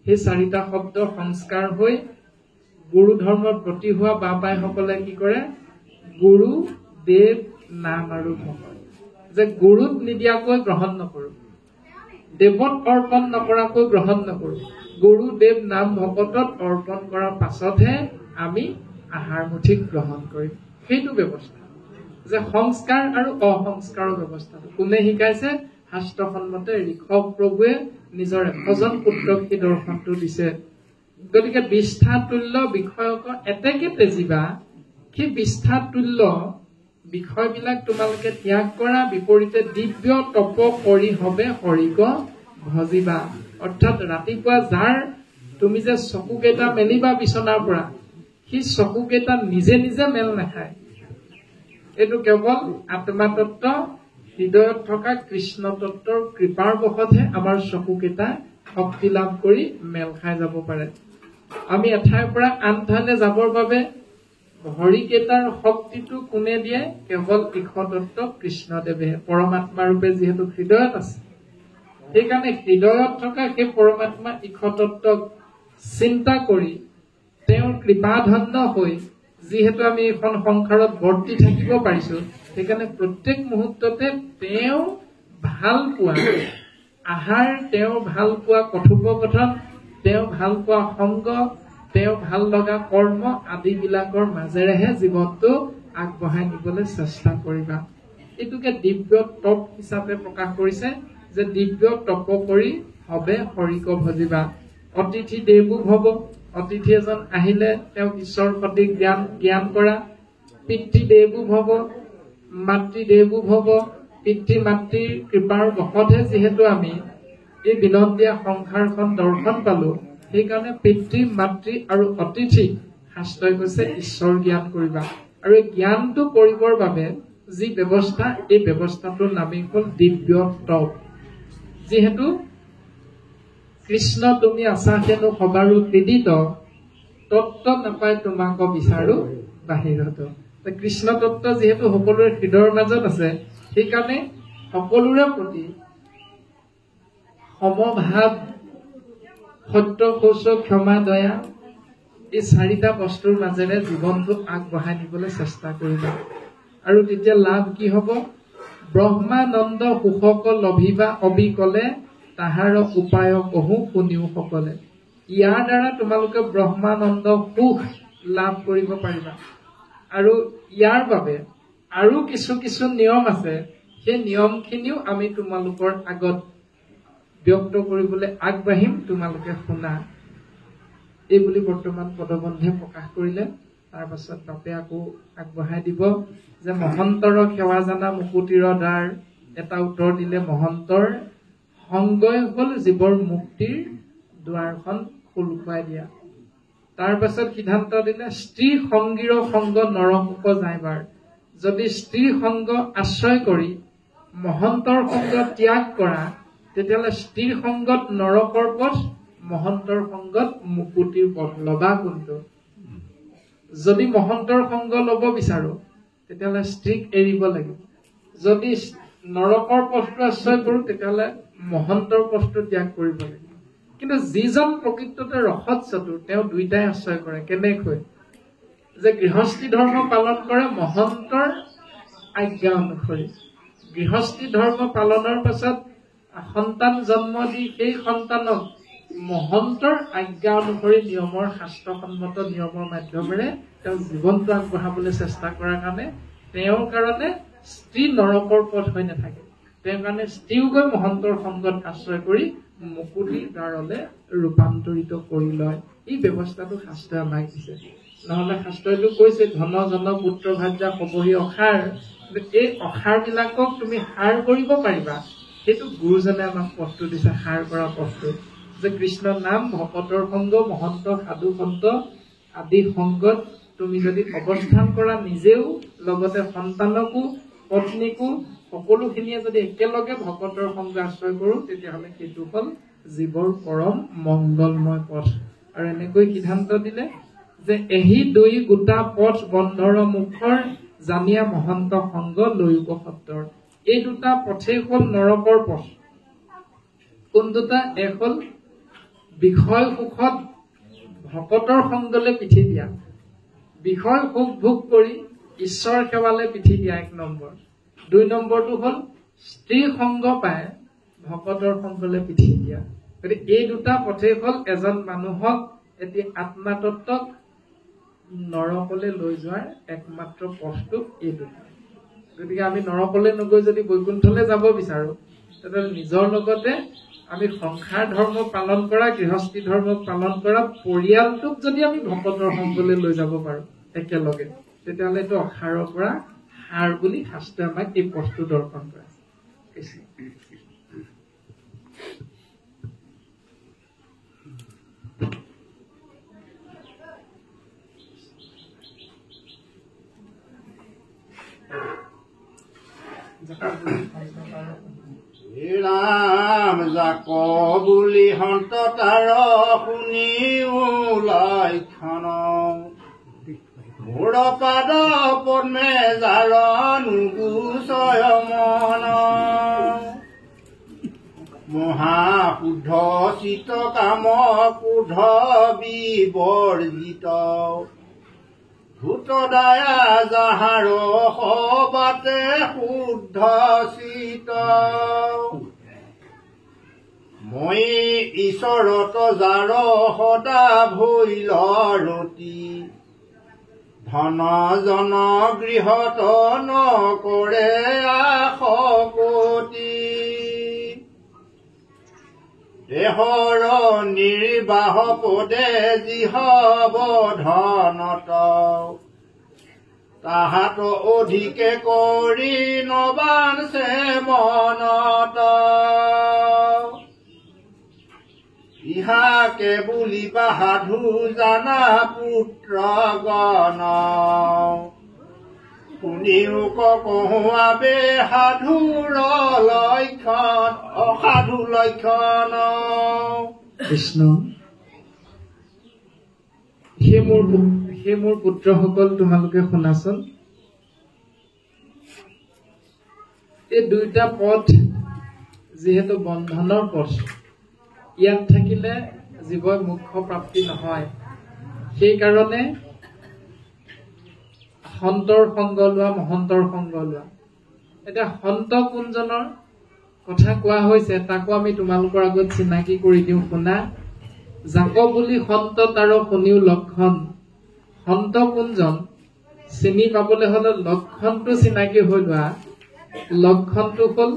সেই চাৰিটা শব্দ সংস্কাৰ হৈ গুৰু ধৰ্মত ব্ৰতী হোৱা বাপাইসকলে কি কৰে গুৰু দেৱ নাম আৰু ভকত যে গুৰুত নিদিয়াকৈ গ্ৰহণ নকৰো দেৱত অৰ্পণ নকৰাকৈ গ্ৰহণ নকৰো গুৰু দেৱ নাম ভকতত অৰ্পণ কৰাৰ পাছতহে আমি আহাৰ মুঠি গ্ৰহণ কৰিম সেইটো ব্যৱস্থা যে সংস্কাৰ আৰু অসংস্কাৰৰ ব্যৱস্থাটো কোনে শিকাইছে শাস্ত্ৰসন্মতে ঋষভ প্ৰভুৱে নিজৰ এশজন পুত্ৰক সেই দৰ্শনটো দিছে গতিকে বিষ্ঠা তুল্য বিষয়ক এতেকে তেজিবা সেই বিষ্ঠা তুল্য বিষয়বিলাক তোমালোকে ত্যাগ কৰা বিপৰীতে দিব্য তপ কৰি হবে হৰিক ভজিবা অৰ্থাৎ ৰাতিপুৱা যাৰ তুমি যে চকুকেইটা মেলিবা বিচনাৰ পৰা সেই চকুকেইটা নিজে নিজে মেল নাখায় এইটো কেৱল আত্মাতত্ব হৃদয়ত থকা কৃষ্ণ তত্ত্বৰ কৃপাৰ বশতহে আমাৰ চকুকেইটা শক্তি লাভ কৰি মেল খাই যাব পাৰে আমি এঠাইৰ পৰা আন ঠাইলৈ যাবৰ বাবে হৰিকেইটাৰ শক্তিটো কোনে দিয়ে কেৱল ঈশ্বৰতত্ত্ব কৃষ্ণদেৱে পৰমাত্মা ৰূপে যিহেতু হৃদয়ত আছে সেইকাৰণে হৃদয়ত থকা সেই পৰমাত্মা ঈশ্বৰতত্ত্বক চিন্তা কৰি তেওঁৰ কৃপাধন্য হৈ যিহেতু আমি এখন সংসাৰত বৰ্তি থাকিব পাৰিছো সেইকাৰণে প্ৰত্যেক মুহূৰ্ততে তেওঁ ভাল পোৱা আহাৰ তেওঁ ভাল পোৱা কথোপকথন তেওঁ ভাল পোৱা সংগ তেওঁ ভাল লগা কৰ্ম আদিবিলাকৰ মাজেৰেহে জীৱনটো আগবঢ়াই নিবলৈ চেষ্টা কৰিবা এইটোকে দিব্য তপ হিচাপে প্ৰকাশ কৰিছে যে দিব্য তপ কৰি হবে হৰিক ভজিবা অতিথি দেৱো ভৱ অতিথি এজন আহিলে তেওঁক ঈশ্বৰ সঠিক জ্ঞান কৰা পিতৃ দেৱো ভৱ মাতৃ দেৱো ভৱ পিতৃ মাতৃৰ কৃপাৰ বশতহে যিহেতু আমি এই বিনন্দীয়া সংসাৰখন দৰ্শন পালো সেইকাৰণে পিতৃ মাতৃ আৰু অতিথি শাস্ত্ৰই কৈছে ঈশ্বৰ জ্ঞান কৰিবা আৰু এই জ্ঞানটো কৰিবৰ বাবে যি ব্যৱস্থা এই ব্যৱস্থাটোৰ নামেই হ'ল দিব্য তপ যিহেতু কৃষ্ণ তুমি আছা হেনো সবাৰো ক্ৰীডিত তত্ত্ব নাপায় তোমাক বিচাৰো বাহিৰত কৃষ্ণ তত্ত্ব যিহেতু সকলোৰে হৃদয়ৰ মাজত আছে সেইকাৰণে সকলোৰে প্ৰতি সমভাৱ সত্য শৌচ ক্ষমা দয়া এই চাৰিটা বস্তুৰ মাজেৰে জীৱনটো আগবঢ়াই নিবলৈ চেষ্টা কৰিবা আৰু তেতিয়া লাভ কি হব ব্ৰহ্মানন্দ সুখক লভিবা অবিকলে তাহাৰ উপায় কহো শুনিও সকলে ইয়াৰ দ্বাৰা তোমালোকে ব্ৰহ্মানন্দ সুখ লাভ কৰিব পাৰিবা আৰু ইয়াৰ বাবে আৰু কিছু নিয়ম আছে সেই নিয়মখিনিও আমি তোমালোকৰ আগত ব্যক্ত কৰিবলৈ আগবাঢ়িম তোমালোকে শুনা এই বুলি বৰ্তমান পদবন্ধে প্ৰকাশ কৰিলে তাৰ পাছত বাপে আকৌ আগবঢ়াই দিব যে মহন্তৰ সেৱা জানা মুকুতিৰ দ্বাৰ এটা উত্তৰ দিলে মহন্তৰ সংগই হল জীৱৰ মুক্তিৰ দুৱাৰখন খোল খুৱাই দিয়া তাৰ পাছত সিদ্ধান্ত দিলে স্ত্ৰী সংগীৰ সংগ নৰসুখ যাইবাৰ যদি স্ত্ৰীৰ সংগ আশ্ৰয় কৰি মহন্তৰ সংগ ত্যাগ কৰা তেতিয়াহ'লে স্ত্ৰীৰ সংগত নৰকৰ পথ মহন্তৰ সংগত মুকুতিৰ পথ লবা কোনটো যদি মহন্তৰ সংগ লব বিচাৰো তেতিয়াহ'লে স্ত্ৰীক এৰিব লাগিব যদি নৰকৰ পথটো আশ্ৰয় কৰো তেতিয়াহ'লে মহন্তৰ পথটো ত্যাগ কৰিব লাগিব। কিন্তু যিজন প্ৰকৃততে ৰসত চতুৰ তেওঁ দুইটাই আশ্ৰয় কৰে। কেনেকৈ? যে গৃহস্থী ধৰ্ম পালন কৰে মহন্তৰ আজ্ঞা অনুসৰি। গৃহস্থী ধৰ্ম পালনৰ পাছত সন্তান জন্ম দি সেই সন্তানক মহন্তৰ আজ্ঞা অনুসৰি নিয়মৰ শাস্ত্ৰসন্মত নিয়মৰ মাধ্যমেৰে তেওঁ জীৱনটো আগবঢ়াবলৈ চেষ্টা কৰাৰ কাৰণে তেওঁৰ কাৰণে স্ত্ৰী নৰকৰ পথ হৈ নাথাকে। তেওঁৰ কাৰণে স্ত্ৰীও গৈ মহন্তৰ সংগত আশ্ৰয় কৰি মুকুতি দ্বাৰলে ৰূপান্তৰিত কৰি লয়। এই ব্যৱস্থাটো শাস্ত্ৰই আমাক দিছে। নহলে শাস্ত্ৰইটো কৈছে ধন জন পুত্ৰ ভাৰ্যা সবহি অসাৰ। এই অসাৰ বিলাকক তুমি সাৰ কৰিব পাৰিবা, সেইটো গুৰুজনে আমাক পথটো দিছে, সাৰ কৰা পথটো। যে কৃষ্ণৰ নাম ভকতৰ সংগ মহন্ত সাধু সন্ত আদি সংগত তুমি যদি অৱস্থান কৰা নিজেও লগতে সন্তানকো পত্নীকো সকলোখিনিয়ে যদি একেলগে ভকতৰ সংগ আশ্ৰয় কৰো তেতিয়াহ'লে সেইটো হ'ল জীৱৰ পৰম মংগলময় পথ। আৰু এনেকৈ সিদ্ধান্ত দিলে যে এহি দুই গোটা পথ বন্ধৰ মুখৰ জানিয়া মহন্ত সংগ লৈব সত্ৰৰ। এই দুটা পথেই হ'ল নৰকৰ পথ। কোন দুটা? এক হ'ল বিষয় সুখত ভকতৰ সংগলে পিঠি দিয়া, বিষয় সুখ ভোগ কৰি ঈশ্বৰ সেৱালে পিঠি দিয়া, 1 নম্বৰ। 2 নম্বৰটো হ'ল স্ত্ৰী সংগ পাই ভকতৰ সংগলে পিঠি দিয়া। গতিকে এই দুটা পথেই হ'ল এজন মানুহক এটি আত্মাতত্বক নৰকলৈ লৈ যোৱাৰ একমাত্ৰ পথটো এই দুটা। গতিকে আমি নৰকলৈ নগৈ যদি বৈকুণ্ঠলৈ যাব বিচাৰো তেতিয়াহ'লে নিজৰ লগতে আমি সংসাৰ ধৰ্ম পালন কৰা, গৃহস্থী ধৰ্ম পালন কৰা পৰিয়ালটোক যদি আমি ভকতৰ সংগলৈ লৈ যাব পাৰো একেলগে, তেতিয়াহ'লে এইটো অসাৰৰ পৰা সাৰ বুলি শাস্ত্ৰই আমাক এই পথটো দৰ্শন কৰে। ৰাম জাক বুলি সন্ত তাৰ শুনিও লক্ষণ, মোৰ পাদ পদ্মে যাৰ নুগুচয় মন, মহাশুদ্ধ চিত কাম ক্ৰোধ বিবৰ্জিত, ভূত দায়া যাহাৰ সবাতে শুদ্ধ চিত, মই ঈশ্বৰত যাৰ সদা ভৈল ৰতি, ধন জন গৃহত নকৰে আশকতি, দেহৰ নিৰ্বাহ পদে যিহব ধনত, তাহাত অধিকে কৰি নবাঞ্চে মনত, ইহাকে বুলিবা সাধু জানা পুত্ৰ গণ, শুনিও কহুৱাবে সাধুৰ লক্ষণ অসাধু লক্ষণ। কৃষ্ণ, সেই মোৰ পুত্ৰসকল তোমালোকে শুনাচোন, এই দুইটা পথ যিহেতু বন্ধনৰ পথ, ইয়াত থাকিলে জীৱই মুখ্য প্ৰাপ্তি নহয়। সেইকাৰণে সন্তৰ সংগ লোৱা, মহন্তৰ সংগ লোৱা। এতিয়া সন্ত কোনজনৰ কথা কোৱা হৈছে তাকো আমি তোমালোকৰ আগত চিনাকি কৰি দিওঁ, শুনা। জাক বুলি সন্ত তাৰ শুনিও লক্ষণ। সন্ত কোনজন চিনি পাবলৈ হলে লক্ষণটো চিনাকি হৈ লোৱা। লক্ষণটো হ'ল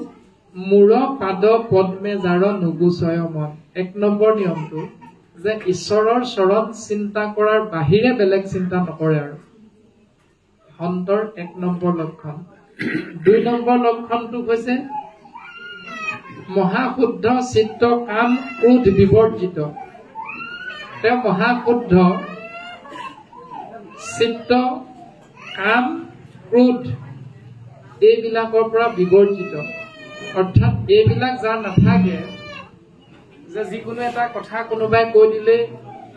মূৰ পাদ পদ্মে যাৰ নুগুচয় মন। 1 নম্বৰ নিয়মটো যে ঈশ্বৰৰ চৰণ চিন্তা কৰাৰ বাহিৰে বেলেগ চিন্তা নকৰে। আৰু সন্তৰ 1 নম্বৰ লক্ষণ। 2 নম্বৰ লক্ষণটো হৈছে মহাশুদ্ধ চিত্ত কাম ক্ৰোধ বিবৰ্জিত। তেওঁ মহাশুদ্ধ চিত্ত কাম ক্ৰোধ এইবিলাকৰ পৰা বিবৰ্জিত। অৰ্থাৎ এইবিলাক যাৰ নাথাকে, যে যিকোনো এটা কথা কোনোবাই কৈ দিলে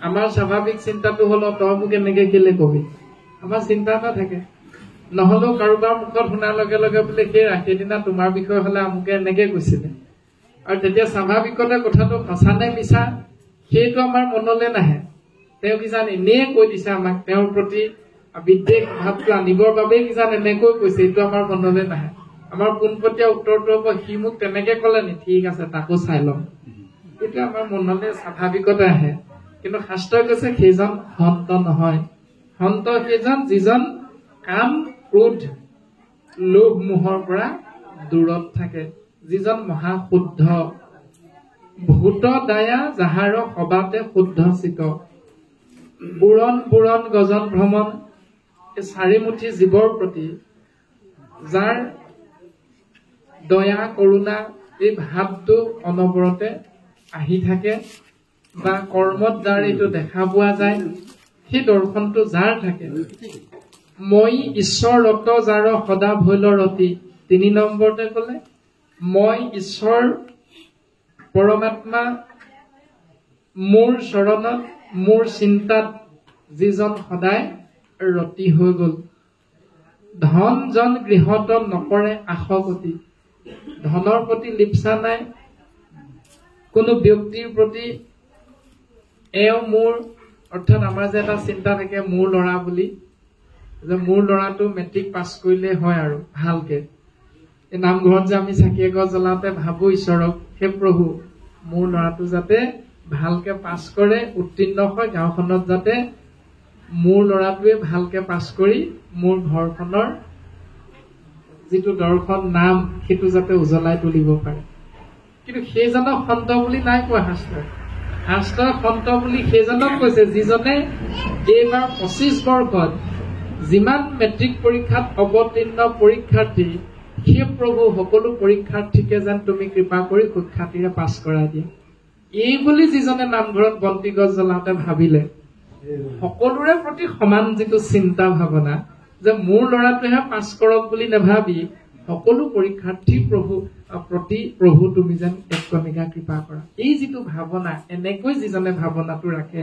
আমাৰ স্বাভাৱিক চিন্তাটো হল তই মোক এনেকে কেলে কবি, আমাৰ চিন্তা এটা থাকে। নহলেও কাৰোবাৰ মুখত শুনাৰ লগে লগে বোলে সেই সেইদিনা তোমাৰ বিষয়ে হলে আমুকে এনেকে কৈছিলে, আৰু তেতিয়া স্বাভাৱিকতে কথাটো সঁচা নে মিছা সেইটো আমাৰ মনলৈ নাহে। তেওঁ কিজান এনেই কৈ দিছে আমাক, তেওঁৰ প্ৰতি বিদ্বেষ ভাৱটো আনিবৰ বাবেই কিজান এনেকৈ কৈছে, এইটো আমাৰ মনলৈ নাহে। আমাৰ পোনপটীয়া উত্তৰটো হ'ব সি মোক তেনেকে কলে নি, ঠিক আছে তাকো চাই ল'ম, এইটো আমাৰ মনলৈ স্বাভাৱিকতে আহে। কিন্তু শাস্ত্ৰই কৈছে সেইজন সন্ত নহয়। সন্ত সেইজন যিজন কাম ক্ৰোধ লোভ মোহৰ পৰা দূৰত থাকে, যিজন মহাশুদ্ধ। ভূত দায়া যাহাৰ সবাতে শুদ্ধ চিত, বুৰণ বুৰণ গজন ভ্ৰমণ, এই চাৰিমুঠি জীৱৰ প্ৰতি যাৰ দয়া কৰোণা এই ভাৱটো অনবৰতে আহি থাকে, বা কৰ্মত যাৰ এইটো দেখা পোৱা যায়, সেই দৰ্শনটো যাৰ থাকে, মই ঈশ্বৰ ৰত যাৰ সদা ভৈল ৰতি। 3 নম্বৰতে কলে মই ঈশ্বৰ পৰমাত্মা মোৰ চৰণত মোৰ চিন্তাত যিজন সদায় ৰতি হৈ গল। ধন জন গৃহত নকৰে আশগতি, ধনৰ প্ৰতি লিপ্সা নাই, কোনো ব্যক্তিৰ প্ৰতি এওঁ মোৰ, অৰ্থাৎ আমাৰ যে এটা চিন্তা থাকে মোৰ ল'ৰা বুলি, যে মোৰ ল'ৰাটো মেট্ৰিক পাছ কৰিলে হয় আৰু ভালকে। এই নামঘৰত যে আমি চাকি এগছ জ্বলাওঁতে ভাবো ঈশ্বৰক, হে প্ৰভু মোৰ ল'ৰাটো যাতে ভালকে পাছ কৰে, উত্তীৰ্ণ হয়, গাঁওখনত যাতে মোৰ ল'ৰাটোৱে ভালকে পাছ কৰি মোৰ ঘৰখনৰ যিটো দৰ্শন নাম সেইটো যাতে উজ্বলাই তুলিব পাৰে। কিন্তু সেইজনক সন্ত বুলি নাই কোৱা শাস্ত্ৰই। শাস্ত্ৰই সন্ত বুলি সেইজনক কৈছে যিজনে এইবাৰ 25 বৰ্ষত যিমান মেট্ৰিক পৰীক্ষাত অৱতীৰ্ণ পৰীক্ষাৰ্থী, সেই প্ৰভু সকলো পৰীক্ষাৰ্থীকে যেন তুমি কৃপা কৰি সুখ্যাতিৰে পাছ কৰাই দিয়া, এই বুলি যিজনে নামঘৰত বন্তি গছ জ্বলাওঁতে ভাবিলে, সকলোৰে প্ৰতি সমান যিটো চিন্তা ভাৱনা, যে মোৰ ল'ৰাটোহে পাছ কৰক বুলি নাভাবি সকলো পৰীক্ষাৰ্থী প্ৰতি প্ৰভু তুমি যেন এক কণিকা কৃপা কৰা, এই যিটো ভাৱনা, এনেকৈ যিজনে ভাৱনাটো ৰাখে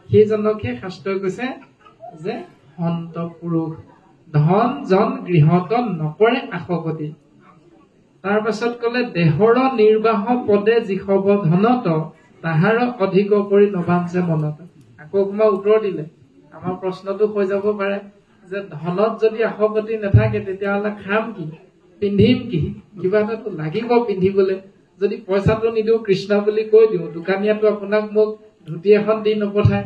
সেইজনকহে শাস্ত্ৰই কৈছে যে সন্ত পুৰুষ। ধন জন গৃহত নকৰে আশগতি। তাৰ পাছত কলে দেহৰ নিৰ্বাহ পদে যিসব ধনত, তাহাৰ অধিক কৰি নবাঞ্চে মনত। আকৌ অকণমান উত্তৰ দিলে আমাৰ প্ৰশ্নটো হৈ যাব পাৰে যে ধনত যদি আশগতি নাথাকে তেতিয়াহ'লে খাম কি, পিন্ধিম কি, কিবা এটাতো লাগিব পিন্ধিবলৈ। যদি পইচাটো নিদিওঁ কৃষ্ণ বুলি কৈ দিওঁ, দোকানীয়াটো আপোনাক মোক ধুতি এখন দি নপঠায়,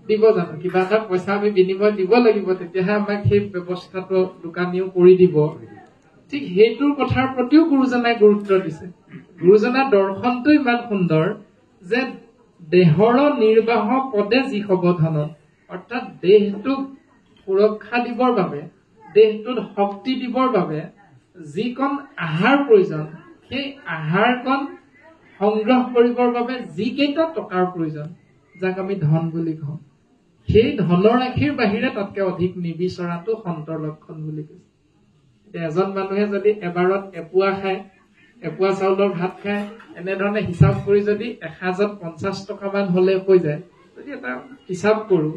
দিব জানো? কিবা এটা পইচা আমি বিনিময় দিব লাগিব, তেতিয়াহে আমাক সেই ব্যৱস্থাটো দোকানীও কৰি দিব। ঠিক সেইটোৰ কথাৰ প্ৰতিও গুৰুজনাই গুৰুত্ব দিছে। গুৰুজনাৰ দৰ্শনটো ইমান সুন্দৰ যে দেহৰ নিৰ্বাহ পদে যিসব ধনত, অৰ্থাৎ দেহটোক সুৰক্ষা দিবৰ বাবে, দেহটোত শক্তি দিবৰ বাবে যিকণ আহাৰ প্ৰয়োজন, সেই আহাৰকণ সংগ্ৰহ কৰিবৰ বাবে যিকেইটা টকাৰ প্ৰয়োজন, যাক আমি ধন বুলি কওঁ, সেই ধনৰ ৰাশিৰ বাহিৰে তাতকে অধিক নিবিচৰাটো সন্তৰ লক্ষণ বুলি কৈছে। এতিয়া এজন মানুহে যদি এবাৰত এপোৱা খায়, এপোৱা চাউলৰ ভাত খায়, এনেধৰণে হিচাপ কৰি যদি এসাঁজত 50 টকামান হলে হৈ যায়, যদি এটা হিচাপ কৰো,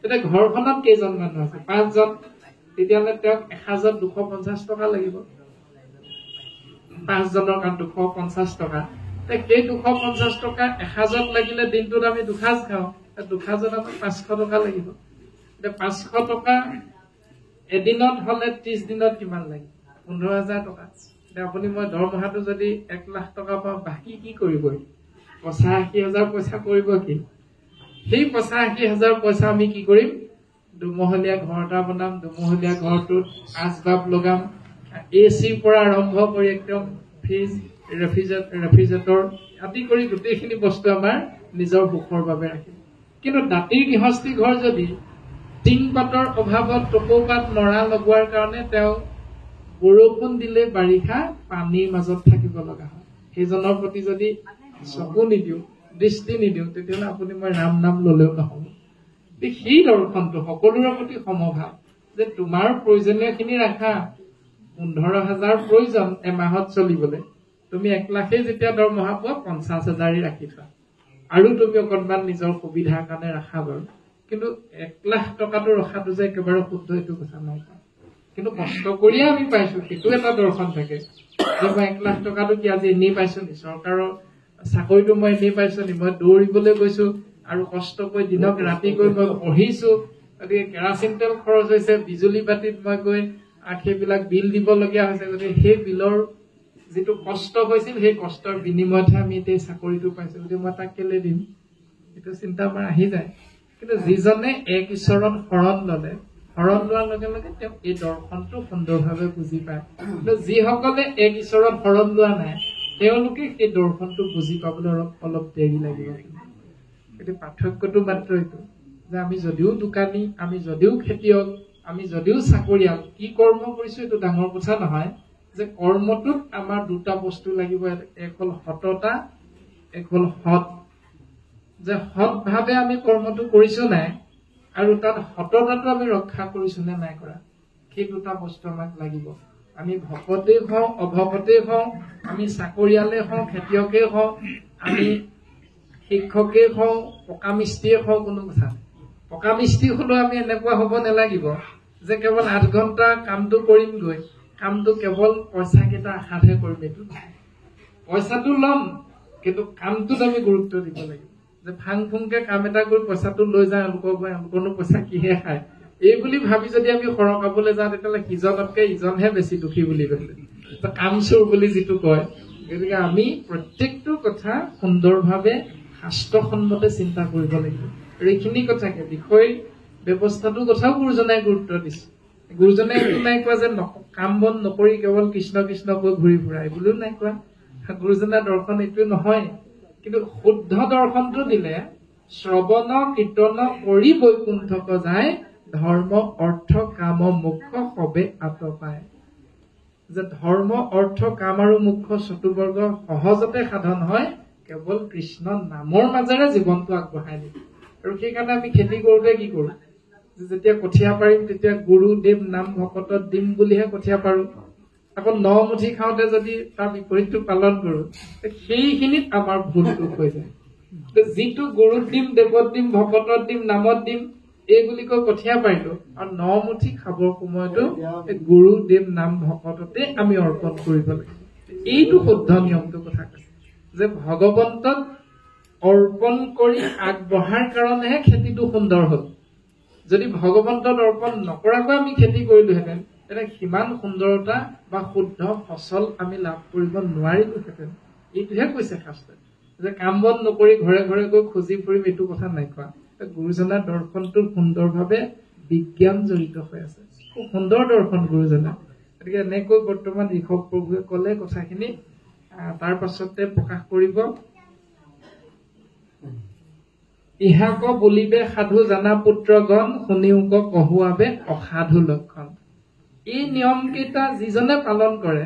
তেতিয়া ঘৰখনত কেইজন মানুহ আছে? 5 জন। তেতিয়াহ'লে তেওঁক এসাঁজত 250 টকা লাগিব। 5 জনৰ কাৰণে 250 টকা। সেই 250 টকা এসাঁজত লাগিলে দিনটোত আমি দুসাঁজ খাওঁ, দুসাঁজত আমাক 500 টকা লাগিব। এতিয়া 500 টকা এদিনত হলে 30 দিনত কিমান লাগিব? 15,000 টকা। এতিয়া আপুনি মই দৰমহাটো যদি 1 লাখ টকা পাওঁ, বাকী কি কৰিব? 85,000 পইচা কৰিব কি? সেই 85,000 পইচা আমি কি কৰিম? দুমহলীয়া ঘৰ এটা বনাম, দুমহলীয়া ঘৰটোত আচবাব লগাম, এচিৰ পৰা আৰম্ভ কৰি একদম ফ্ৰিজ, ৰেফ্ৰিজাৰেটৰ আদি কৰি গোটেইখিনি বস্তু আমাৰ নিজৰ সুখৰ বাবে ৰাখিম। কিন্তু দাঁতিৰ গৃহস্থী ঘৰ যদি টিং পাতৰ অভাৱত টকৌপাত নৰা লগোৱাৰ কাৰণে তেওঁ বৰষুণ দিলে বাৰিষা পানীৰ মাজত থাকিব লগা হয়, সেইজনৰ প্ৰতি যদি চকু নিদিওঁ, দৃষ্টি নিদিওঁ, তেতিয়াহ'লে আপুনি মই ৰাম নাম ললেও নহব। সেই দৰ্শনটো সকলোৰে প্ৰতি সমভাৱ, যে তোমাৰ প্ৰয়োজনীয় খিনি ৰাখা। 15,000 প্ৰয়োজন এমাহত চলিবলৈ, তুমি 1 লাখেই যেতিয়া দৰমহা পোৱা 50,000 ৰাখি থোৱা, আৰু তুমি অকণমান নিজৰ সুবিধাৰ কাৰণে ৰাখা বাৰু। কিন্তু 1 লাখ টকাটো ৰখাটো যে একেবাৰে শুদ্ধ, এইটো কথা নাই। কিন্তু কষ্ট কৰিয়ে আমি পাইছো, সেইটো এটা দৰ্শন থাকে যে মই 1 লাখ টকাটো কি আজি এনেই পাইছো নি, চৰকাৰৰ চাকৰিটো মই এনেই পাইছো নি, মই দৌৰিবলৈ গৈছো আৰু কষ্ট কৰি দিনক ৰাতি গৈ মই পঢ়িছো, গতিকে কেৰাচিন তেল খৰচ হৈছে, বিজুলী বাতিত মই গৈ সেইবিলাক বিল দিবলগীয়া হৈছে, গতিকে সেই বিলৰ যিটো কষ্ট হৈছিল সেই কষ্টৰ বিনিময়তহে আমি এতিয়া চাকৰিটো পাইছো, গতিকে মই তাক কেলে দিম, এইটো চিন্তা আমাৰ আহি যায়। কিন্তু যিজনে এক ঈশ্বৰত শৰণ ললে, শৰণ লোৱাৰ লগে লগে তেওঁ এই দৰ্শনটো সুন্দৰভাৱে বুজি পায়। কিন্তু যিসকলে এক ঈশ্বৰত শৰণ লোৱা নাই তেওঁলোকে এই দৰ্শনটো বুজি পাবলৈ অলপ দেৰি লাগিব। কিন্তু পাৰ্থক্যটো মাত্ৰ এইটো যে আমি যদিও দোকানী, আমি যদিও খেতিয়ক, আমি যদিও চাকৰিয়াল, কি কৰ্ম কৰিছো এইটো ডাঙৰ কথা নহয়, যে কৰ্মটোত আমাৰ দুটা বস্তু লাগিব, এক হল সততা, এক হল সৎ। যে সৎ ভাৱে আমি কৰ্মটো কৰিছো নাই আৰু তাত সততাটো আমি ৰক্ষা কৰিছো নে নাই কৰা, সেই দুটা বস্তু আমাক লাগিব। আমি ভকতেই হওঁ, অভকতেই হওঁ, আমি চাকৰিয়ালে হওঁ, খেতিয়কে হওঁ, আমি শিক্ষকেই হওঁ, পকা মিস্ত্ৰীয়ে হওঁ, কোনো কথা নাই। পকা মিস্ত্ৰী হলেও আমি এনেকুৱা হব নালাগিব যে কেৱল 8 ঘণ্টা কামটো কৰিমগৈ, কামটো কেৱল পইচা কেইটা আশাতহে কৰিম। এইটো পইচাটো ল'ম কিন্তু কামটোত আমি গুৰুত্ব দিব লাগিব। যে ফাং ফুংকে কাম এটা কৰি পইচাটো লৈ যায়, এওঁলোকৰনো পইচা কিহে খায়, এই বুলি ভাবি যদি আমি সৰকাবলৈ যাওঁ তেতিয়াহ'লে সিজনতকে ইজনহে বেছি দুখী বুলি কৈছে, কামচোৰ বুলি যিটো কয়। গতিকে আমি প্ৰত্যেকটো কথা সুন্দৰভাৱে শাস্ত্ৰসন্মতে চিন্তা কৰিব লাগিব। আৰু এইখিনি কথাকে বিষয় ব্যৱস্থাটোৰ কথাও গুৰুজনাই গুৰুত্ব দিছে। গুৰুজনাই একো নাই কোৱা যে কাম বন নকৰি কেৱল কৃষ্ণ কৃষ্ণ কৈ ঘূৰি ফুৰাই বুলিও নাই কোৱা। গুৰুজনাৰ দৰ্শন এইটো নহয়, কিন্তু শুদ্ধ দৰ্শনটো দিলে শ্ৰৱণ কীৰ্তন কৰি বৈকুণ্ঠক যায়, ধৰ্ম অৰ্থ কাম মোক্ষ সবে আতপায়। যে ধৰ্ম অৰ্থ কাম আৰু মোক্ষ চতুৰ্বৰ্গ সহজতে সাধন হয় কেৱল কৃষ্ণ নামৰ মাজেৰে জীৱনটো আগবঢ়াই নিয়ে। আৰু সেইকাৰণে আমি খেতি কৰোঁতে কি কৰো, যেতিয়া কঠীয়া পাৰিম তেতিয়া গুৰু দেৱ নাম ভকতত দিম বুলিহে কঠীয়া পাৰো। আকৌ 9 মুঠি খাওঁতে যদি তাৰ বিপৰীতটো পালন কৰো, সেইখিনিত আমাৰ ভুলটো হৈ যায়। যিটো গুৰুত দিম, দেৱত দিম, ভকতত দিম, নামত দিম এই বুলি কৈ কঠীয়া পাৰিলো, আৰু 9 মুঠি খাবৰ সময়তো গুৰু দেৱ নাম ভকততে আমি অৰ্পণ কৰিব লাগিব। এইটো শুদ্ধ নিয়মটো কথা কৈছে যে ভগৱন্তক অৰ্পণ কৰি আগবঢ়াৰ কাৰণেহে খেতিটো সুন্দৰ হল। যদি ভগৱন্তক অৰ্পণ নকৰাকৈ আমি খেতি কৰিলোহেঁতেন তেনে সিমান সুন্দৰতা বা শুদ্ধ ফচল আমি লাভ কৰিব নোৱাৰিলোহেঁতেন। এইটোহে কৈছে শাস্ত্ৰই, যে কাম বন নকৰি ঘৰে ঘৰে গৈ খুজি ফুৰিম এইটো কথা নাই কোৱা। গুৰুজনাৰ দৰ্শনটো সুন্দৰভাৱে বিজ্ঞান জড়িত হৈ আছে, খুব সুন্দৰ দৰ্শন গুৰুজনা। গতিকে এনেকৈ বৰ্তমান ঋষভ প্ৰভুৱে কলে কথাখিনি, তাৰ পাছতে প্ৰকাশ কৰিব। ইহাক বুলিবে সাধু জানা পুত্ৰগণ, শুনিওক কহুৱাবে অসাধু লক্ষণ। এই নিয়ম কেইটা যিজনে পালন কৰে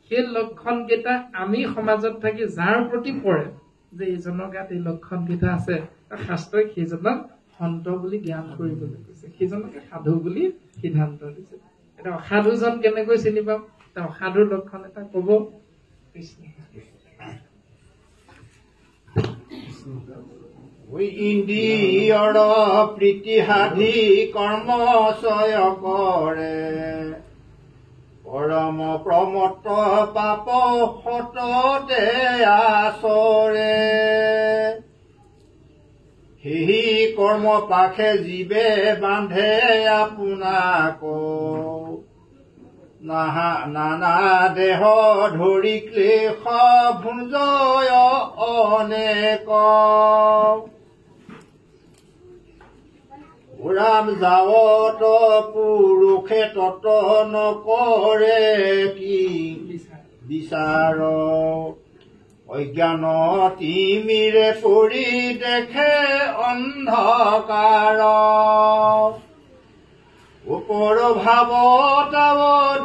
সেই লক্ষণ কেইটা আমি সমাজত থাকি যাৰ প্ৰতি পৰে যে এইজনৰ গাত এই লক্ষণ কেইটা আছে, শাস্ত্ৰই সেইজনক সন্ত বুলি জ্ঞান কৰিবলৈ কৈছে, সেইজনকে সাধু বুলি সিদ্ধান্ত দিছে। এতিয়া অসাধুজন কেনেকৈ চিনি পাম, অসাধুৰ লক্ষণ এটা কব কৃষ্ণ। ইন্দ্ৰিয়ৰ প্ৰীতি সাধি কৰ্মচয় কৰে, পৰম প্ৰমত্ত পাপ সততে আচৰে। সেই কৰ্ম পাশে জীৱে বান্ধে আপোনাক, নানা দেহ ধৰি ক্লেশ ভুঞ্জয় অনেক। উৰাম যাৱত পুৰুষে তত নকৰে কি বিচাৰ, অজ্ঞান তিমিৰে পৰি দেখে অন্ধকাৰ। ওপৰ ভাৱত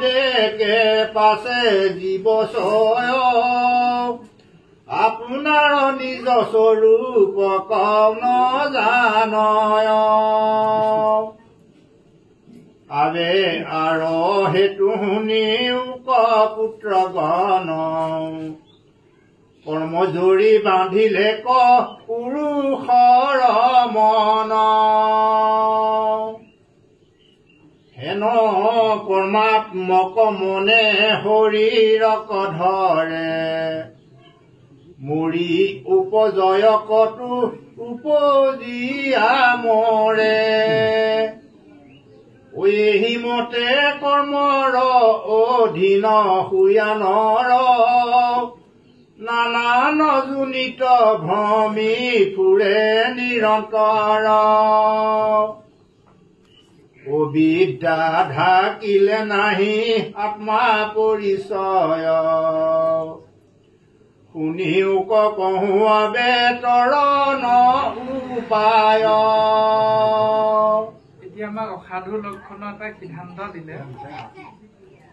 দেখে পাছে জীৱচয়, আপোনাৰ নিজ স্বৰূপ কওঁ নজানয়। আবে আৰ হেতু শুনিও পুত্ৰগণ, কৰ্মজৰি বান্ধিলে পুৰুষৰ মন। হেন কৰ্মাত্মক মনে শৰীৰক ধৰে মৰি উপজয়কতো উপজিয়া মৰে হিমতে কৰ্মৰ অধীন হুয়ানৰ নানান জুনিত ভ্ৰমি ফুৰে নিৰন্তৰ অবিদ্যা ঢাকিলে নাহি আত্মা পৰিচয় শুনিও কহুৱা বেতৰণ উপায় আমাক অসাধু লক্ষণৰ এটা সিদ্ধান্ত দিলে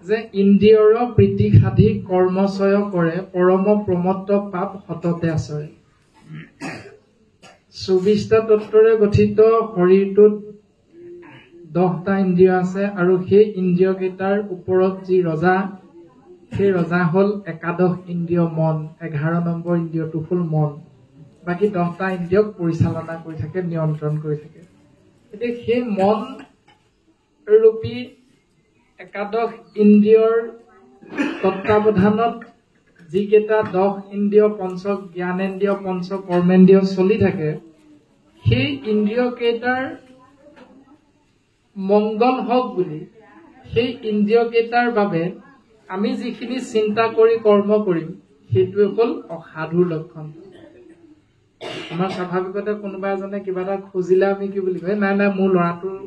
যে ইন্দ্ৰিয়ৰ প্ৰীতি সাধি কৰ্মচয় কৰে পৰম প্ৰমত্ত পাপ সততে আচৰে 24টা তত্ত্বৰে গঠিত শৰীৰটোত 10টা ইন্দ্ৰিয় আছে আৰু সেই ইন্দ্ৰিয় কেইটাৰ ওপৰত যি ৰজা সেই ৰজা হল একাদশ ইন্দ্ৰিয় মন 11 নম্বৰ ইন্দ্ৰিয়টো হল মন বাকি 10টা ইন্দ্ৰিয়ক পৰিচালনা কৰি থাকে নিয়ন্ত্ৰণ কৰি থাকে এতিয়া সেই মন ৰূপী একাদশ ইন্দ্ৰিয়ৰ তত্ত্বাৱধানত যিকেইটা 10 ইন্দ্ৰিয় পঞ্চ জ্ঞানেন্দ্ৰিয় পঞ্চ কৰ্মেন্দ্ৰিয় চলি থাকে সেই ইন্দ্ৰিয় কেইটাৰ মংগল হওক বুলি সেই ইন্দ্ৰিয় কেইটাৰ বাবে আমি যিখিনি চিন্তা কৰি কৰ্ম কৰিম সেইটোৱে হ'ল অসাধুৰ লক্ষণ আমাৰ স্বাভাৱিকতে কোনোবা এজনে কিবা এটা খুজিলে আমি কি বুলি কয় নাই নাই মোৰ ল'ৰাটোৰ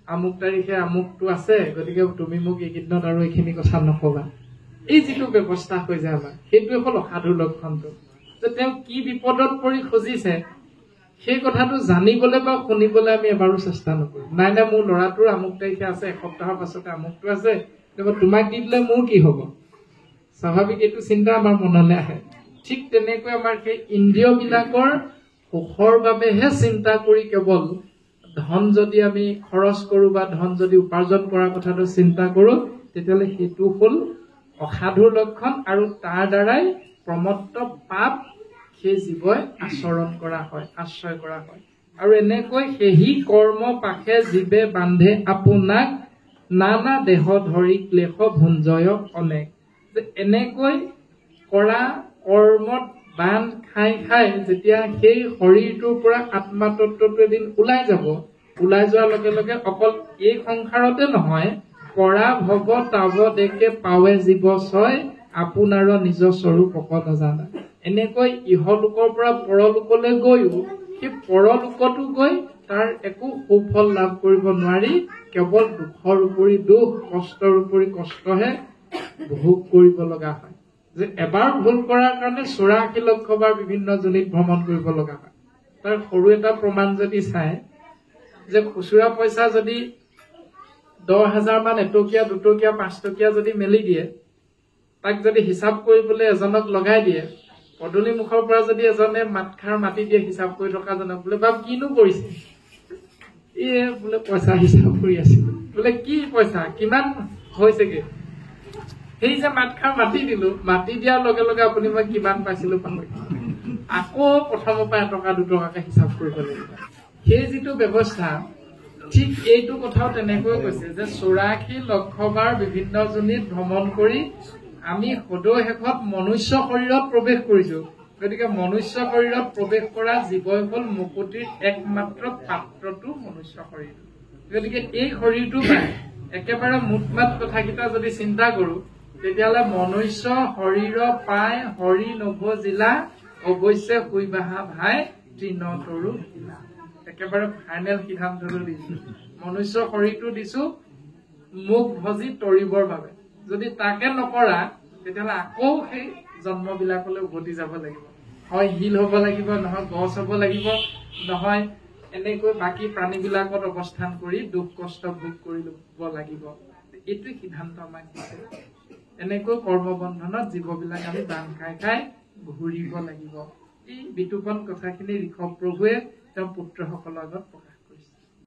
আমুক তাৰিখে আমুকটো আছে গতিকে তুমি মোক এইকেইদিনত আৰু এইখিনি কথা নকবা এই যিটো ব্যৱস্থা হৈ যায় আমাৰ সেইটোৱে হ'ল অসাধুৰ লক্ষণটো যে তেওঁ কি বিপদত পৰি খুজিছে সেই কথাটো জানিবলৈ বা শুনিবলৈ আমি এবাৰো চেষ্টা নকৰোঁ নাই নাই মোৰ ল'ৰাটোৰ আমুক তাৰিখে আছে এসপ্তাহৰ পাছতে আমুকটো আছে তোমাক দি দিলে মোৰ কি হ'ব স্বাভাৱিক এইটো চিন্তা আমাৰ মনলৈ আহে ঠিক তেনেকৈ আমাৰ সেই ইন্দ্ৰিয়বিলাকৰ সুখৰ বাবেহে চিন্তা কৰি কেৱল ধন যদি আমি খৰচ কৰোঁ বা ধন যদি উপাৰ্জন কৰাৰ কথাটো চিন্তা কৰোঁ তেতিয়াহ'লে সেইটো হ'ল অসাধুৰ লক্ষণ আৰু তাৰ দ্বাৰাই প্ৰমত্ত পাপ সেই জীৱই আচৰণ কৰা হয় আশ্ৰয় কৰা হয় আৰু এনেকৈ সেই কৰ্ম পাশে জীৱে বান্ধে আপোনাক নানা দেহ ধৰি ক্লেশ ভুঞ্জয় অনেক যে এনেকৈ কৰা কৰ্মত বান্ধ খাই খাই যেতিয়া সেই শৰীৰটোৰ পৰা আত্মা তত্ত্বটো এদিন ওলাই যাব ওলাই যোৱাৰ লগে লগে অকল এই সংসাৰতে নহয় পৰা ভৱ তাৱ দেখে পাৱে জীৱ ছয় আপোনাৰ নিজ স্বৰূপক নজানা এনেকৈ ইহলোকৰ পৰা পৰলোকলৈ গৈও সেই পৰলোকতো গৈ তাৰ একো সুফল লাভ কৰিব নোৱাৰি কেৱল দুখৰ উপৰি দুখ কষ্টৰ উপৰি কষ্টহে ভোগ কৰিব লগা হয় যে এবাৰ ভুল কৰাৰ কাৰণে 84 লক্ষ বাৰ বিভিন্ন জনিত ভ্ৰমণ কৰিব লগা হয় তাৰ সৰু এটা প্ৰমাণ যদি চাই যে খুচুৰা পইচা যদি 10,000 মান এটকীয়া দুটকীয়া 5 টকীয়া যদি মেলি দিয়ে তাক যদি হিচাপ কৰিবলৈ এজনক লগাই দিয়ে পদূলি মুখৰ পৰা যদি এজনে মাতখাৰ মাতি দিয়ে হিচাপ কৰি থকা জনক বোলে বাপ কিনো কৰিছে বোলে পইচা হিচাপ কৰি আছিল বোলে কি পইচা কিমান হৈছেগে সেই যে মাতখাৰ মাতি দিলো মাতি দিয়াৰ লগে লগে আপুনি মই কিমান পাইছিলো পাহৰি আকৌ প্ৰথমৰ পৰা এটকা দুটকাকে হিচাপ কৰিব লাগিব সেই যিটো ব্যৱস্থা ঠিক এইটো কথাও তেনেকৈ কৈছে যে 84 লক্ষ বাৰ বিভিন্ন জনিত ভ্ৰমণ কৰি আমি সদৌ শেষত মনুষ্য শৰীৰত প্ৰৱেশ কৰিছো গতিকে মনুষ্য শৰীৰত প্ৰৱেশ কৰা জীৱই হ'ল মুকুতিৰ একমাত্ৰ পাত্ৰটো মনুষ্য শৰীৰ গতিকে এই শৰীৰটো পাই একেবাৰে মুঠমাত কথাকেইটা যদি চিন্তা কৰো তেতিয়াহ'লে মনুষ্য শৰীৰ পাই হৰি নভজিলা অৱশ্যে শুই বাহা ভাই তৃণতৰু একেবাৰে ফাইনেল সিদ্ধান্তটো দিছো মনুষ্য শৰীৰটো দিছো মুখ ভজি তৰিবৰ বাবে যদি তাকে নকৰা তেতিয়াহ'লে আকৌ সেই জন্মবিলাকলৈ উভতি যাব লাগিব হয় শিল হ'ব লাগিব নহয় গছ হ'ব লাগিব নহয় এনেকৈ বাকী প্ৰাণীবিলাকত অৱস্থান কৰি দুখ কষ্ট ভোগ কৰি ল'ব লাগিব এইটোৱে সিদ্ধান্ত আমাক দিছে এনেকৈ কৰ্মবন্ধনত জীৱবিলাক আমি বান্ধ খাই খাই ঘূৰিব লাগিব এই বিতুপন কথাখিনি ঋষভ প্ৰভুৱে তেওঁৰ পুত্ৰসকলৰ আগত প্ৰকাশ